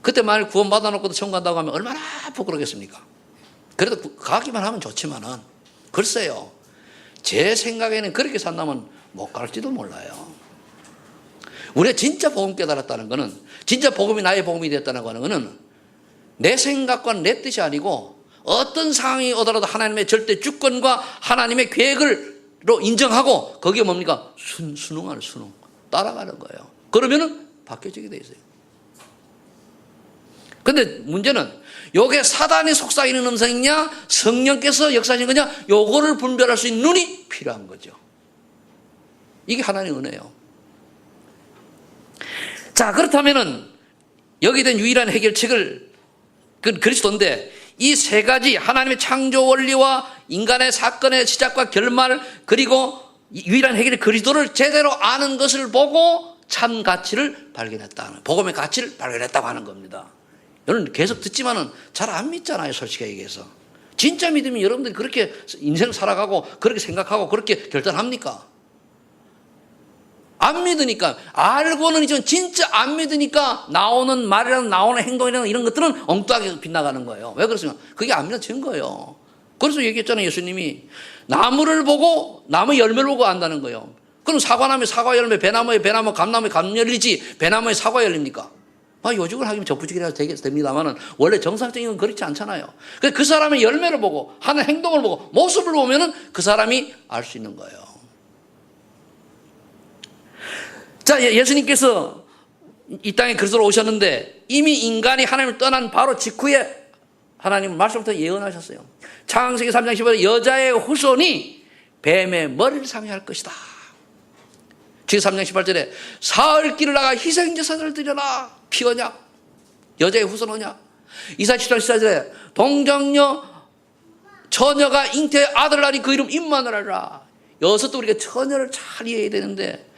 [SPEAKER 1] 그때 만약 구원 받아놓고도 천국 간다고 하면 얼마나 부끄럽겠습니까? 그래도 가기만 하면 좋지만은 글쎄요. 제 생각에는 그렇게 산다면 못 갈지도 몰라요. 우리가 진짜 복음 깨달았다는 것은, 진짜 복음이 나의 복음이 됐다는 것은 내 생각과 내 뜻이 아니고 어떤 상황이 오더라도 하나님의 절대 주권과 하나님의 계획을로 인정하고 거기에 뭡니까? 순응하는 순응. 따라가는 거예요. 그러면은 바뀌어지게 돼 있어요. 근데 문제는 요게 사단이 속삭이는 음성이냐 성령께서 역사하시는 거냐 요거를 분별할 수 있는 눈이 필요한 거죠. 이게 하나님의 은혜예요. 자, 그렇다면은 여기에 대한 유일한 해결책을 그리스도인데 이 세 가지 하나님의 창조 원리와 인간의 사건의 시작과 결말 그리고 유일한 해결의 그리스도를 제대로 아는 것을 보고 참 가치를 발견했다. 복음의 가치를 발견했다고 하는 겁니다. 여러분 계속 듣지만은 잘 안 믿잖아요. 솔직히 얘기해서. 진짜 믿으면 여러분들이 그렇게 인생 살아가고 그렇게 생각하고 그렇게 결단합니까? 안 믿으니까 알고는 이제 진짜 안 믿으니까 나오는 말이랑 나오는 행동이랑 이런 것들은 엉뚱하게 빗나가는 거예요. 왜 그렇습니까? 그게 안 믿어진 거예요. 그래서 얘기했잖아요. 예수님이 나무를 보고 나무 열매를 보고 안다는 거예요. 그럼 사과나무에 사과 열매, 배나무에 배나무, 감나무에 감 열리지 배나무에 사과 열립니까? 요직을 하기면 적부지기라 됩니다만은 원래 정상적인 건 그렇지 않잖아요. 그래서 그 사람의 열매를 보고 하는 행동을 보고 모습을 보면은 그 사람이 알 수 있는 거예요. 자, 예수님께서 이 땅에 그리스도로 오셨는데 이미 인간이 하나님을 떠난 바로 직후에 하나님은 말씀부터 예언하셨어요. 창세기 3장 15절에 여자의 후손이 뱀의 머리를 상해할 것이다. 지금 3장 18절에 사흘 길을 나가 희생제사를 드려라. 피 언약. 여자의 후손 언약. 이사야 10장 14절에 동정녀 처녀가 잉태 아들 낳으니 그 이름 임마누엘이라. 여기서 또 우리가 처녀를 잘 이해해야 되는데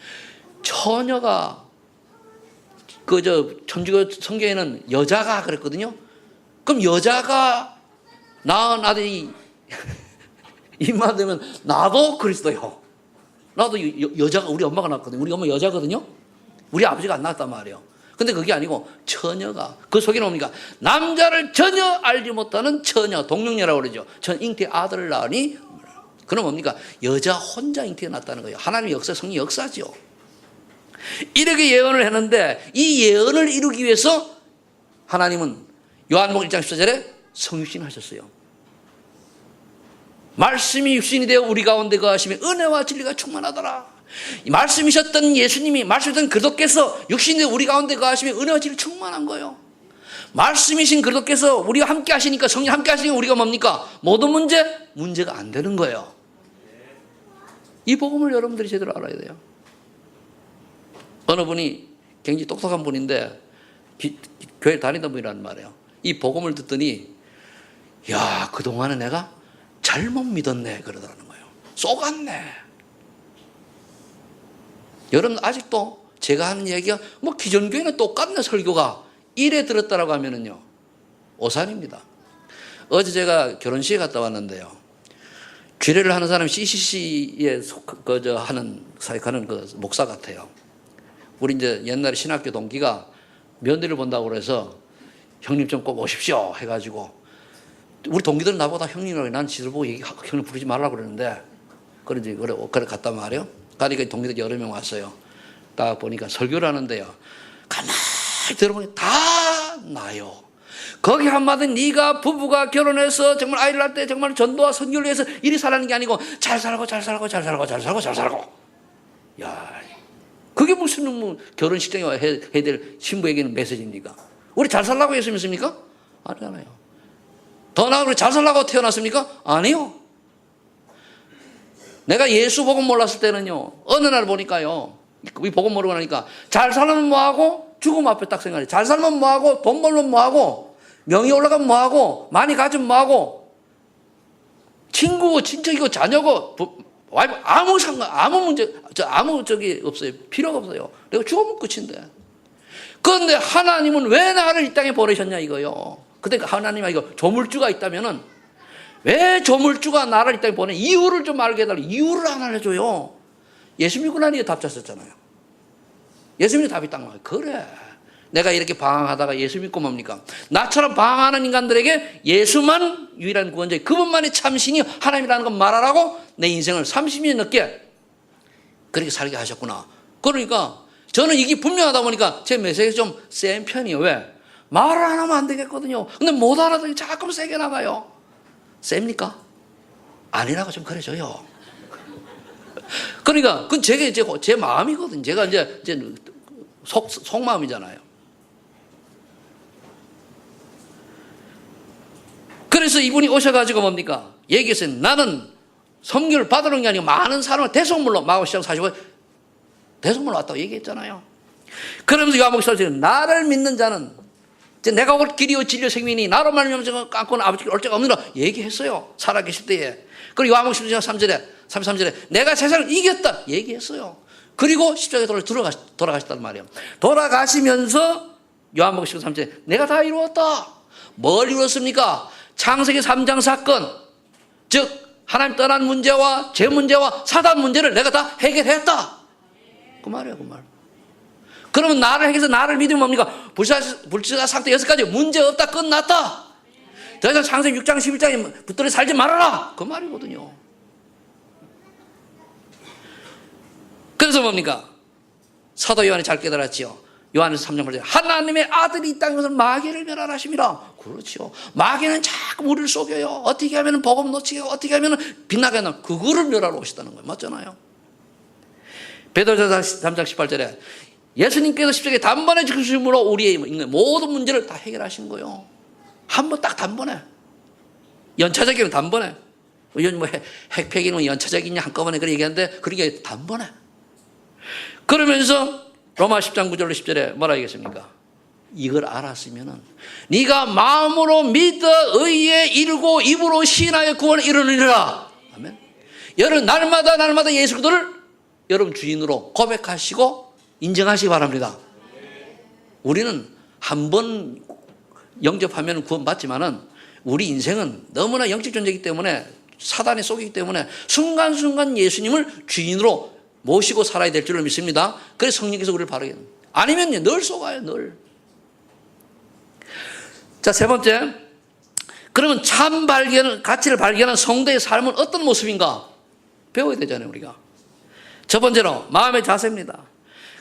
[SPEAKER 1] 처녀가 천주교 성경에는 여자가 그랬거든요. 그럼 여자가 낳은 아들이 입만 되면 나도 그리스도요. 나도 여자가 우리 엄마가 낳았거든요. 우리 엄마 여자거든요. 우리 아버지가 안 낳았단 말이에요. 근데 그게 아니고 처녀가 그 속에는 뭡니까? 남자를 전혀 알지 못하는 처녀 동령녀라고 그러죠. 잉태 아들을 낳으니 그럼 뭡니까? 여자 혼자 잉태가 났다는 거예요. 하나님의 역사, 성령 역사죠. 이렇게 예언을 했는데 이 예언을 이루기 위해서 하나님은 요한복음 1장 14절에 성육신 하셨어요. 말씀이 육신이 되어 우리 가운데 거하시며 은혜와 진리가 충만하더라. 말씀이셨던 예수님이 말씀이셨던 그리스도께서 육신이 되어 우리 가운데 거하시며 은혜와 진리 충만한 거예요. 말씀이신 그리스도께서 우리와 함께 하시니까 성령 함께 하시니까 우리가 뭡니까? 모든 문제가 안 되는 거예요. 이 복음을 여러분들이 제대로 알아야 돼요. 어느 분이 굉장히 똑똑한 분인데 교회 다니던 분이라는 말이에요. 이 복음을 듣더니 야, 그동안에 내가 잘못 믿었네 그러더라는 거예요. 쏘갔네. 여러분 아직도 제가 하는 얘기가 기존교회는 똑같네 설교가 이래 들었다라고 하면은요 오산입니다. 어제 제가 결혼식에 갔다 왔는데요. 규례를 하는 사람이 CCC에 하는 사역하는 그 목사 같아요. 우리 이제 옛날에 신학교 동기가 며느리를 본다고 그래서 형님 좀 꼭 오십시오 해가지고 우리 동기들은 나보다 형님이라고 해. 난 지들 보고 형님 부르지 말라고 그러는데 그래 갔단 말이에요. 가니까 동기들 여러 명 왔어요. 딱 보니까 설교를 하는데요. 가만히 들어보니 다 나요. 거기 한마디 네가 부부가 결혼해서 정말 아이를 낳을 때 정말 전도와 선교를 위해서 이리 살라는 게 아니고 잘 살고 야, 그게 무슨 결혼식장에 해야 될 신부에게는 메시지입니까? 우리 잘 살라고 예수 믿습니까? 아니잖아요. 더 나아가 잘 살라고 태어났습니까? 아니요. 내가 예수 복음 몰랐을 때는요, 어느 날 보니까요, 이 복음 모르고 나니까 잘 살면 뭐하고 죽음 앞에 딱 생각해. 잘 살면 뭐하고 돈 벌면 뭐하고 명예 올라가면 뭐하고 많이 가지면 뭐하고 친구고 친척이고 자녀고 와이프 아무 문제 아무 적이 없어요. 필요가 없어요. 내가 죽으면 끝인데. 그런데 하나님은 왜 나를 이 땅에 보내셨냐 이거요. 그러니까 하나님이 이거 조물주가 있다면은 왜 조물주가 나를 이 땅에 보내 이유를 좀 알게 해달라. 이유를 안 알려줘요. 예수 믿고 나니까 답 잤었잖아요. 예수 믿고 답이 딱 나와요. 그래. 내가 이렇게 방황하다가 예수 믿고 뭡니까? 나처럼 방황하는 인간들에게 예수만 유일한 구원자, 그분만이 참신이 하나님이라는 걸 말하라고 내 인생을 30년 넘게 그렇게 살게 하셨구나. 그러니까 저는 이게 분명하다 보니까 제 메시지가 좀 센 편이에요. 왜? 말을 안 하면 안 되겠거든요. 근데 못 알아듣니 자꾸 세게 나가요. 셉니까? 아니라고 좀 그래줘요. 그러니까 그건 제 마음이거든요. 제가 이제 속마음이잖아요. 그래서 이분이 오셔가지고 뭡니까? 얘기했어요. 나는 섬기를 받으러 게 아니고 많은 사람을 대속물로 마가복음 10장 45절 대속물로 왔다고 얘기했잖아요. 그러면서 요한복음 10장 나를 믿는 자는 내가 올 길이요 진리요 생명이니 나로 말미암아 깎고는 아버지께 올 자가 없느라 얘기했어요. 살아계실 때에. 그리고 요한복음 10장 3절에 33절에 내가 세상을 이겼다 얘기했어요. 그리고 십자가에 돌아가셨단 말이에요. 돌아가시면서 요한복음 10장 3절에 내가 다 이루었다. 뭘 이루었습니까? 창세기 3장 사건, 즉 하나님 떠난 문제와 죄 문제와 사단 문제를 내가 다 해결했다. 그 말이에요, 그 말. 그러면 나를 해결해서 나를 믿으면 뭡니까? 불치자 상태 6가지 문제 없다, 끝났다. 더 이상 창세기 6장 11장에 붙들어 살지 말아라. 그 말이거든요. 그래서 뭡니까? 사도 요한이 잘 깨달았지요. 요한에서 3장 8절 하나님의 아들이 이 땅에 오셔서 마귀를 멸하심이라. 그렇죠. 마귀는 자꾸 우리를 속여요. 어떻게 하면 복음 놓치게 하고 어떻게 하면 빛나게 하나 그거를 멸하러 오시다는 거예요. 맞잖아요. 베드로전서 3장 18절에 예수님께서 십자가에 단번에 죽으심으로 우리의 있는 모든 문제를 다 해결하신 거예요. 한 번 딱 단번에. 연차적이면 단번에. 이건 뭐 핵폐기는 연차적이냐 한꺼번에 그렇게 얘기하는데 그렇게 단번에. 그러면서 로마 10장 9절로 10절에 뭐라 하겠습니까? 이걸 알았으면은 네가 마음으로 믿어 의에 이르고 입으로 시인하여 구원을 이루느니라. 아멘. 여러분 날마다 예수 그리스도를 여러분 주인으로 고백하시고 인정하시기 바랍니다. 우리는 한 번 영접하면 구원받지만은 우리 인생은 너무나 영적 존재이기 때문에 사단에 속이기 때문에 순간순간 예수님을 주인으로 모시고 살아야 될 줄을 믿습니다. 그래서 성령께서 우리를 바르게 합니다. 아니면 늘 속아요, 늘. 자, 세 번째. 그러면 참 가치를 발견한 성도의 삶은 어떤 모습인가? 배워야 되잖아요, 우리가. 첫 번째로, 마음의 자세입니다.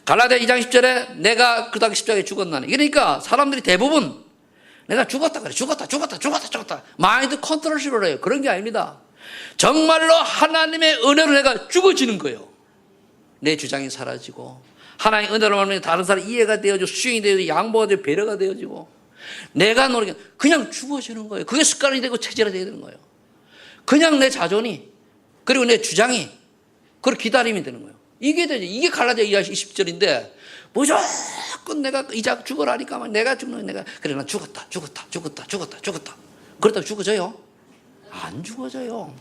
[SPEAKER 1] 갈라디아 2장 10절에 내가 그닥 십자가에 죽었나니. 그러니까 사람들이 대부분 내가 죽었다 그래. 죽었다. 마인드 컨트롤식으로 해요. 그런 게 아닙니다. 정말로 하나님의 은혜로 내가 죽어지는 거예요. 내 주장이 사라지고 하나님의 은혜로 말하면 다른 사람 이해가 되어지고 수용이 되어지고 양보가 되고 배려가 되어지고 내가 노력해 그냥 죽어지는 거예요. 그게 습관이 되고 체질이 되어야 되는 거예요. 그냥 내 자존이 그리고 내 주장이 그리고 기다림이 되는 거예요. 이게 되죠. 이게 갈라디아 2장 20절인데 무조건 내가 이자 죽어라니까 내가 죽는 내가 그래 난 죽었다. 그러다가 죽어져요? 안 죽어져요.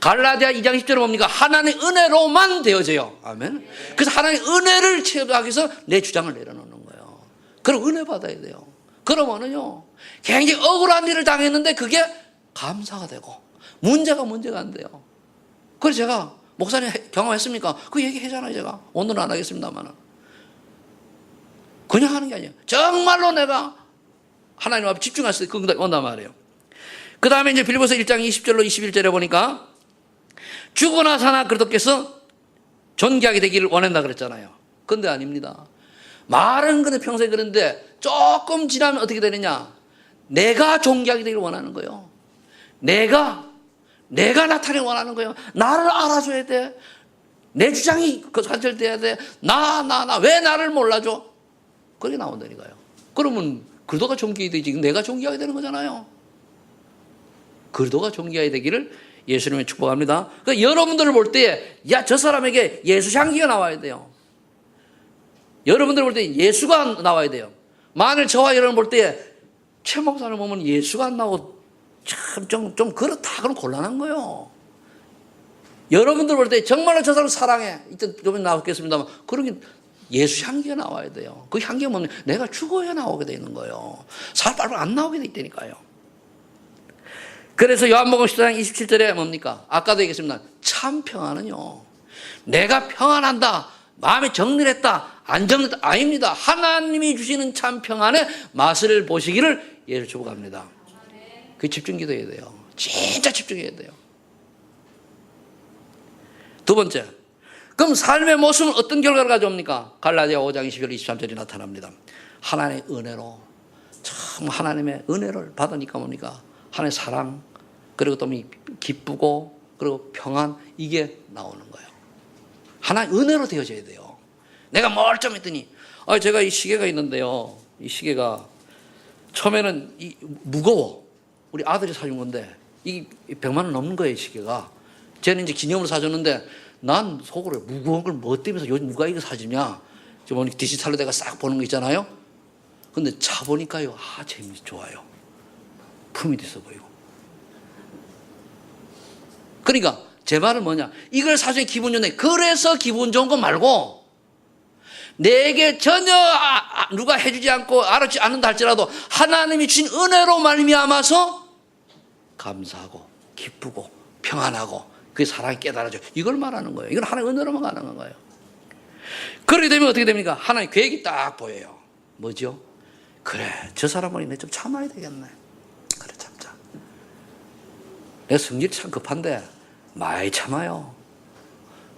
[SPEAKER 1] 갈라디아 2장 10절은 뭡니까? 하나님의 은혜로만 되어져요. 아멘. 그래서 하나님의 은혜를 체험하기 위해서 내 주장을 내려놓는 거예요. 그럼 은혜 받아야 돼요. 그러면은요, 굉장히 억울한 일을 당했는데 그게 감사가 되고 문제가 안 돼요. 그래서 제가 목사님 경험했습니까? 그 얘기 하잖아요, 제가. 오늘은 안 하겠습니다만. 그냥 하는 게 아니에요. 정말로 내가 하나님 앞에 집중했을 때 그거 온단 말이에요. 그 다음에 이제 빌립보서 1장 20절로 21절에 보니까 죽으나 사나 그리스도께서 존귀하게 되기를 원한다 그랬잖아요. 그런데 아닙니다. 말은 근데 평소에 그런데 조금 지나면 어떻게 되느냐? 내가 존귀하게 되기를 원하는 거예요. 내가 나타내기 원하는 거예요. 나를 알아줘야 돼. 내 주장이 관철돼야 돼. 왜 나를 몰라줘? 그게 나온다니까요. 그러면 그리스도가 존귀하게 되지 내가 존귀하게 되는 거잖아요. 그리스도가 존귀하게 되기를 예수님의 축복합니다. 그러니까 여러분들을 볼 때, 야, 저 사람에게 예수 향기가 나와야 돼요. 여러분들을 볼 때 예수가 나와야 돼요. 만일 저와 여러분 볼 때, 최 목사를 보면 예수가 안 나오고, 좀 그렇다. 그럼 곤란한 거예요. 여러분들 볼 때 정말로 저 사람 사랑해. 이때 좀 나왔겠습니다만, 그러긴 예수 향기가 나와야 돼요. 그 향기가 뭐냐면 내가 죽어야 나오게 되는 거예요. 살 빨리 안 나오게 돼 있다니까요. 그래서 요한복음 10장 27절에 뭡니까? 아까도 얘기했습니다. 참 평안은요, 내가 평안한다, 마음이 정리했다, 안 정리했다, 아닙니다. 하나님이 주시는 참 평안의 맛을 보시기를 예를 축복합니다. 그 집중 기도해야 돼요. 진짜 집중해야 돼요. 두 번째, 그럼 삶의 모습은 어떤 결과를 가져옵니까? 갈라디아 5장 20절 23절이 나타납니다. 하나님의 은혜로, 참 하나님의 은혜를 받으니까 뭡니까? 하나님의 사랑, 그리고 또 기쁘고, 그리고 평안, 이게 나오는 거예요. 하나님의 은혜로 되어져야 돼요. 내가 뭘 좀 했더니, 제가 이 시계가 있는데요, 이 시계가 처음에는 무거워. 우리 아들이 사준 건데, 이 100만 원 넘는 거예요, 시계가. 쟤는 이제 기념으로 사줬는데, 난 속으로 무거운 걸 뭐 때문에 요즘 누가 이거 사주냐? 지금 디지털로 내가 싹 보는 거 있잖아요. 근데 차 보니까요, 재밌어, 좋아요. 품이 있어 보이고. 그러니까 제 말은 뭐냐? 이걸 사주니 기분 좋네. 그래서 기분 좋은 거 말고, 내게 전혀 누가 해주지 않고 알아주지 않는다 할지라도 하나님이 주신 은혜로 말미암아서 감사하고 기쁘고 평안하고 그 사랑이 깨달아져. 이걸 말하는 거예요. 이건 하나님의 은혜로만 가능한 거예요. 그렇게 되면 어떻게 됩니까? 하나님 계획이 딱 보여요. 뭐죠? 그래, 저 사람은 내 좀 참아야 되겠네. 그래, 참자. 내 성질이 참 급한데 많이 참아요.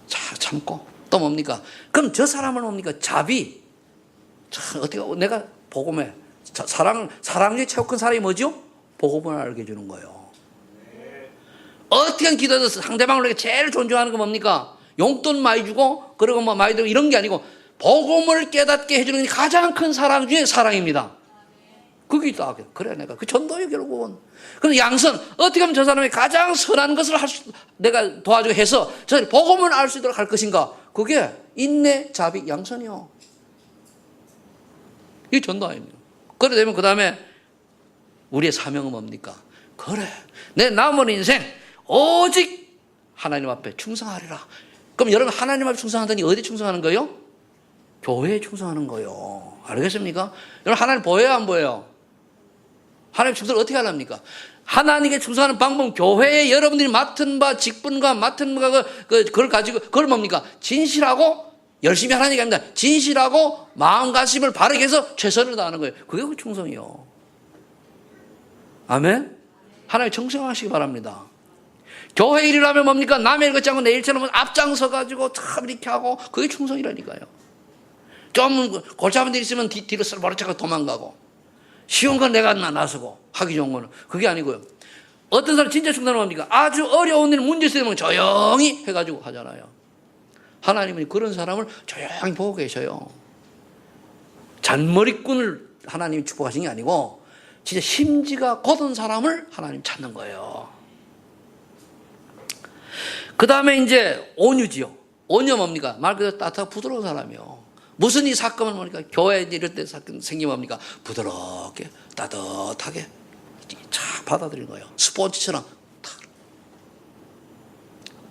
[SPEAKER 1] 자, 참고. 또 뭡니까? 그럼 저 사람은 뭡니까? 자비. 참, 어떻게, 내가 복음에, 사랑 중에 최고 큰 사랑이 뭐죠? 복음을 알게 해주는 거예요. 어떻게 기도해서 상대방을 제일 존중하는 건 뭡니까? 용돈 많이 주고, 그리고 뭐 많이 들고 이런 게 아니고, 복음을 깨닫게 해주는 게 가장 큰 사랑 중에 사랑입니다. 그게 딱, 그래, 내가. 그 전도예요, 결국은. 그래서 양선, 어떻게 하면 저 사람이 가장 선한 것을 내가 도와주고 해서, 저 복음을 알 수 있도록 할 것인가? 그게 인내, 자비, 양선이요. 이게 전도 아닙니다. 그래 되면 그 다음에 우리의 사명은 뭡니까? 그래, 내 남은 인생 오직 하나님 앞에 충성하리라. 그럼 여러분 하나님 앞에 충성하더니 어디 충성하는 거예요? 교회에 충성하는 거예요. 알겠습니까? 여러분 하나님 보여요, 안 보여요? 하나님 충성을 어떻게 하랍니까? 하나님께 충성하는 방법은 교회에 여러분들이 맡은 바, 직분과 맡은 바가 그걸 가지고, 그걸 뭡니까? 진실하고 열심히 하라는 얘기 아닙니다. 진실하고 마음가짐을 바르게 해서 최선을 다하는 거예요. 그게 그 충성이요. 아멘? 하나님 충성하시기 바랍니다. 교회 일이라면 뭡니까? 남의 일 같지 않고 내 일처럼 앞장서가지고 참 이렇게 하고, 그게 충성이라니까요. 좀 골치 아픈 일 있으면 뒤로 머리차고 도망가고, 쉬운 건 내가 나서고 하기 좋은 거는 그게 아니고요. 어떤 사람 진짜 충성은 뭡니까? 아주 어려운 일 문제 있으면 조용히 해가지고 하잖아요. 하나님은 그런 사람을 조용히 보고 계셔요. 잔머리꾼을 하나님이 축복하신 게 아니고 진짜 심지가 곧은 사람을 하나님 찾는 거예요. 그 다음에 이제 온유지요. 온유 뭡니까? 말 그대로 따뜻하고 부드러운 사람이요. 무슨 이 사건을 뭡니까? 교회 이럴 때 사건 생기면 뭡니까? 부드럽게, 따뜻하게 잘 받아들이는 거예요. 스포츠처럼.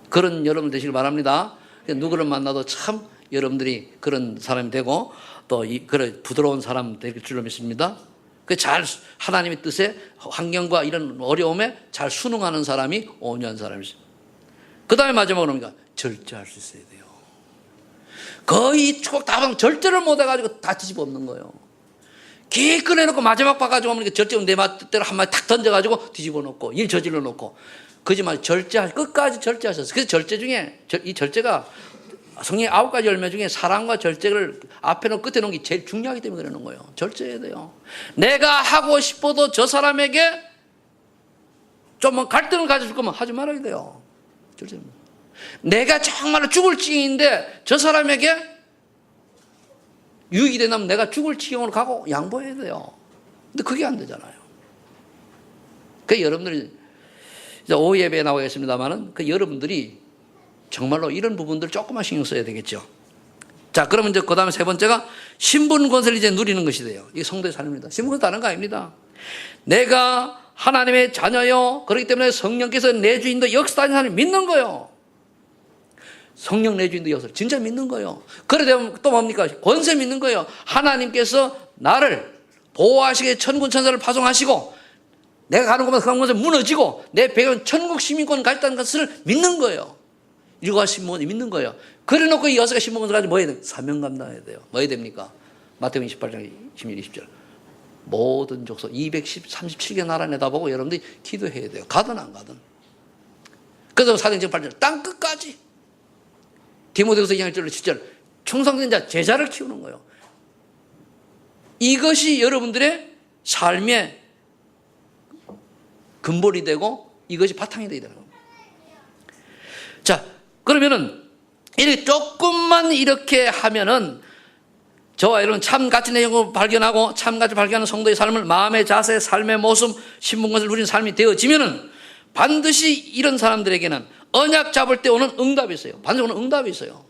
[SPEAKER 1] 그런 여러분 되시길 바랍니다. 누구를 만나도 참 여러분들이 그런 사람이 되고 또 그런 부드러운 사람 될 줄로 믿습니다. 그 잘 하나님의 뜻에 환경과 이런 어려움에 잘 순응하는 사람이 온유한 사람이죠. 그 다음에 마지막으로 뭡니까? 절제할 수 있어야 돼요. 거의 추억 다 받으면 절제를 못 해가지고 다 뒤집어 엎는 거예요. 기꺼이 해놓고 마지막 봐가지고 절제 내 맛대로 한 마디 탁 던져가지고 뒤집어 놓고 일 저질러 놓고 거짓말 끝까지 절제하셨어요. 그래서 절제 중에 이 절제가 성령의 9가지 열매 중에 사랑과 절제를 앞에 놓고 끝에 놓은 게 제일 중요하기 때문에 그러는 거예요. 절제해야 돼요. 내가 하고 싶어도 저 사람에게 좀 갈등을 가져줄 거면 하지 말아야 돼요. 절제입니다. 내가 정말로 죽을 지경인데 저 사람에게 유익이 된다면 내가 죽을 지경으로 가고 양보해야 돼요. 근데 그게 안 되잖아요. 그러니까 여러분들이 이제 오후 예배에 나오겠습니다만은 그 여러분들이 정말로 이런 부분들 조금만 신경 써야 되겠죠. 자, 그러면 이제 그 다음에 세 번째가 신분 권세를 이제 누리는 것이 돼요. 이게 성도의 삶입니다. 신분 권세 다른 거 아닙니다. 내가 하나님의 자녀요. 그렇기 때문에 성령께서 내 주인도 역사하는 하나님 믿는 거요. 성령 내 주인도 역사 진짜 믿는 거요. 그래 되면 또 뭡니까? 권세 믿는 거요. 하나님께서 나를 보호하시게 천군 천사를 파송하시고 내가 가는 곳마다 그 곳에 무너지고 내 배경 천국 시민권 가졌다는 것을 믿는 거예요. 일과 신분을 믿는 거예요. 그래 놓고 이 6가지 신분을 가지고 뭐 해야 돼요? 사명 감당해야 돼요. 뭐 해야 됩니까? 마태복음 28장 16, 20절. 모든 족속 237개 나라 내다보고 여러분들이 기도해야 돼요. 가든 안 가든. 그래서 사도행전 8절 땅 끝까지 디모데후서 2장 1절로 7절 충성된 자 제자를 키우는 거예요. 이것이 여러분들의 삶의 근본이 되고 이것이 바탕이 되어야 되는 겁니다. 자, 그러면은 이렇게 조금만 이렇게 하면은 저와 여러분 참 가치 내용을 발견하고 참 가치 발견하는 성도의 삶을 마음의 자세, 삶의 모습, 신분권을 누리는 삶이 되어지면은 반드시 이런 사람들에게는 언약 잡을 때 오는 응답이 있어요. 반드시 오는 응답이 있어요.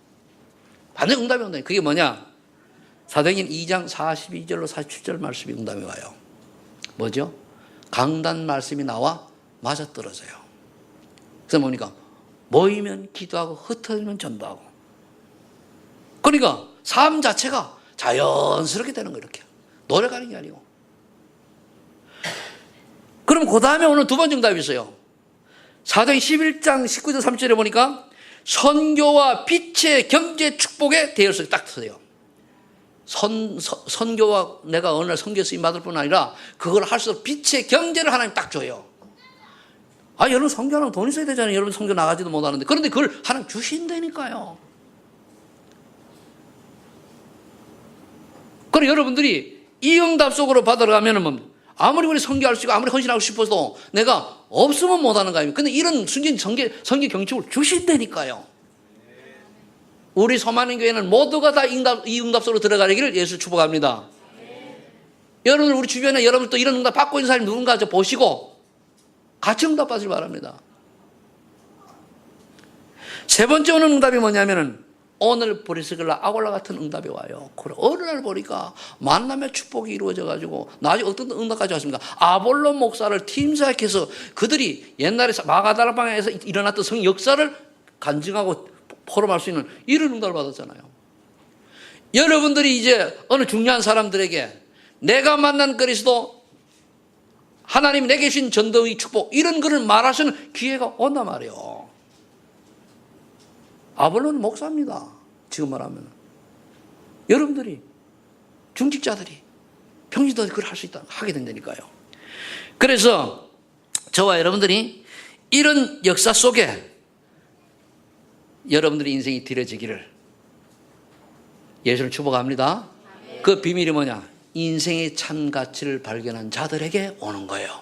[SPEAKER 1] 반드시 응답이 온다. 그게 뭐냐? 사도행전 2장 42절로 47절 말씀이 응답이 와요. 뭐죠? 강단 말씀이 나와 맞아떨어져요. 그래서 뭡니까? 모이면 기도하고 흩어지면 전도하고. 그러니까 삶 자체가 자연스럽게 되는 거예요. 이렇게 노력하는 게 아니고. 그럼 그 다음에 오늘 두 번째 응답이 있어요. 사도행 11장 19절 30절에 보니까 선교와 빛의 경제 축복의 대열성이 딱 터져요. 선교와 내가 어느 날 선교 쓰임 받을 뿐 아니라 그걸 할 수 없는 빛의 경제를 하나님 딱 줘요. 아, 여러분 선교하면 돈 있어야 되잖아요. 여러분 선교 나가지도 못하는데. 그런데 그걸 하나님 주신다니까요. 그리고 여러분들이 이 응답 속으로 받아가면은 아무리 우리 선교할 수 있고 아무리 헌신하고 싶어도 내가 없으면 못하는 거 아닙니까? 근데 이런 순진 선교 경축을 주신다니까요. 우리 소만인 교회는 모두가 다 이 응답 속으로 들어가기를 예수 축복합니다. 여러분들 우리 주변에 여러분 또 이런 응답 받고 있는 사람이 누군가 좀 보시고 같이 응답 받으시기 바랍니다. 세 번째 오는 응답이 뭐냐면은 오늘 브리스길라 아골라 같은 응답이 와요. 그래, 어느 날 보니까 만남의 축복이 이루어져가지고 나중에 어떤 응답까지 왔습니까? 아볼로 목사를 팀사역해서 그들이 옛날에 마가다라방에서 일어났던 성 역사를 간증하고 포럼할 수 있는 이런 응답을 받았잖아요. 여러분들이 이제 어느 중요한 사람들에게 내가 만난 그리스도 하나님이 내게 주신 전도의 축복 이런 것을 말할 수 있는 기회가 온단 말이에요. 아볼로는 목사입니다. 지금 말하면 여러분들이 중직자들이 평신도들이 그걸 할 수 있다 하게 된다니까요. 그래서 저와 여러분들이 이런 역사 속에 여러분들의 인생이 드려지기를 예수를 축복합니다. 그 비밀이 뭐냐? 인생의 참 가치를 발견한 자들에게 오는 거예요.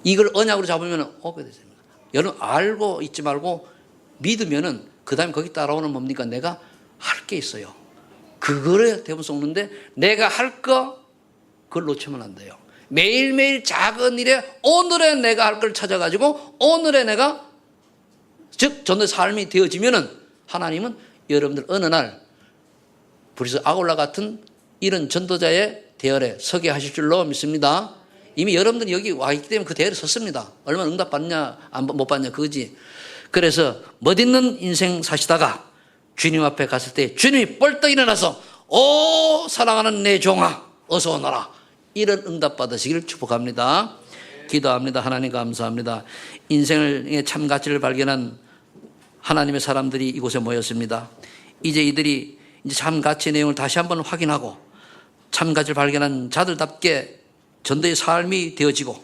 [SPEAKER 1] 이걸 언약으로 잡으면 오게 되십니다. 여러분 알고 있지 말고 믿으면은 그 다음에 거기 따라오는 뭡니까? 내가 할 게 있어요. 그거를 대부분 쏟는데 내가 할 거 그걸 놓치면 안 돼요. 매일매일 작은 일에 오늘의 내가 할 걸 찾아가지고 오늘의 내가 즉 전도의 삶이 되어지면은 하나님은 여러분들 어느 날 브리스 아골라 같은 이런 전도자의 대열에 서게 하실 줄로 믿습니다. 이미 여러분들이 여기 와 있기 때문에 그 대열에 섰습니다. 얼마나 응답 받냐 못 받냐 그거지. 그래서 멋있는 인생 사시다가 주님 앞에 갔을 때 주님이 벌떡 일어나서 오 사랑하는 내 종아 어서 오너라 이런 응답 받으시기를 축복합니다. 기도합니다. 하나님 감사합니다. 인생의 참 가치를 발견한 하나님의 사람들이 이곳에 모였습니다. 이제 이들이 이제 참 가치의 내용을 다시 한번 확인하고 참 가치를 발견한 자들답게 전도의 삶이 되어지고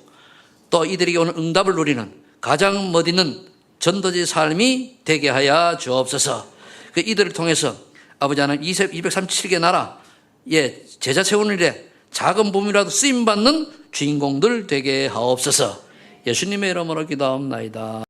[SPEAKER 1] 또 이들에게 오는 응답을 누리는 가장 멋있는 전도자의 삶이 되게 하여 주옵소서. 그 이들을 통해서 아버지 하나님 237개 나라의 제자 세우는 일에 작은 부분이라도 쓰임받는 주인공들 되게 하옵소서. 예수님의 이름으로 기도하옵나이다.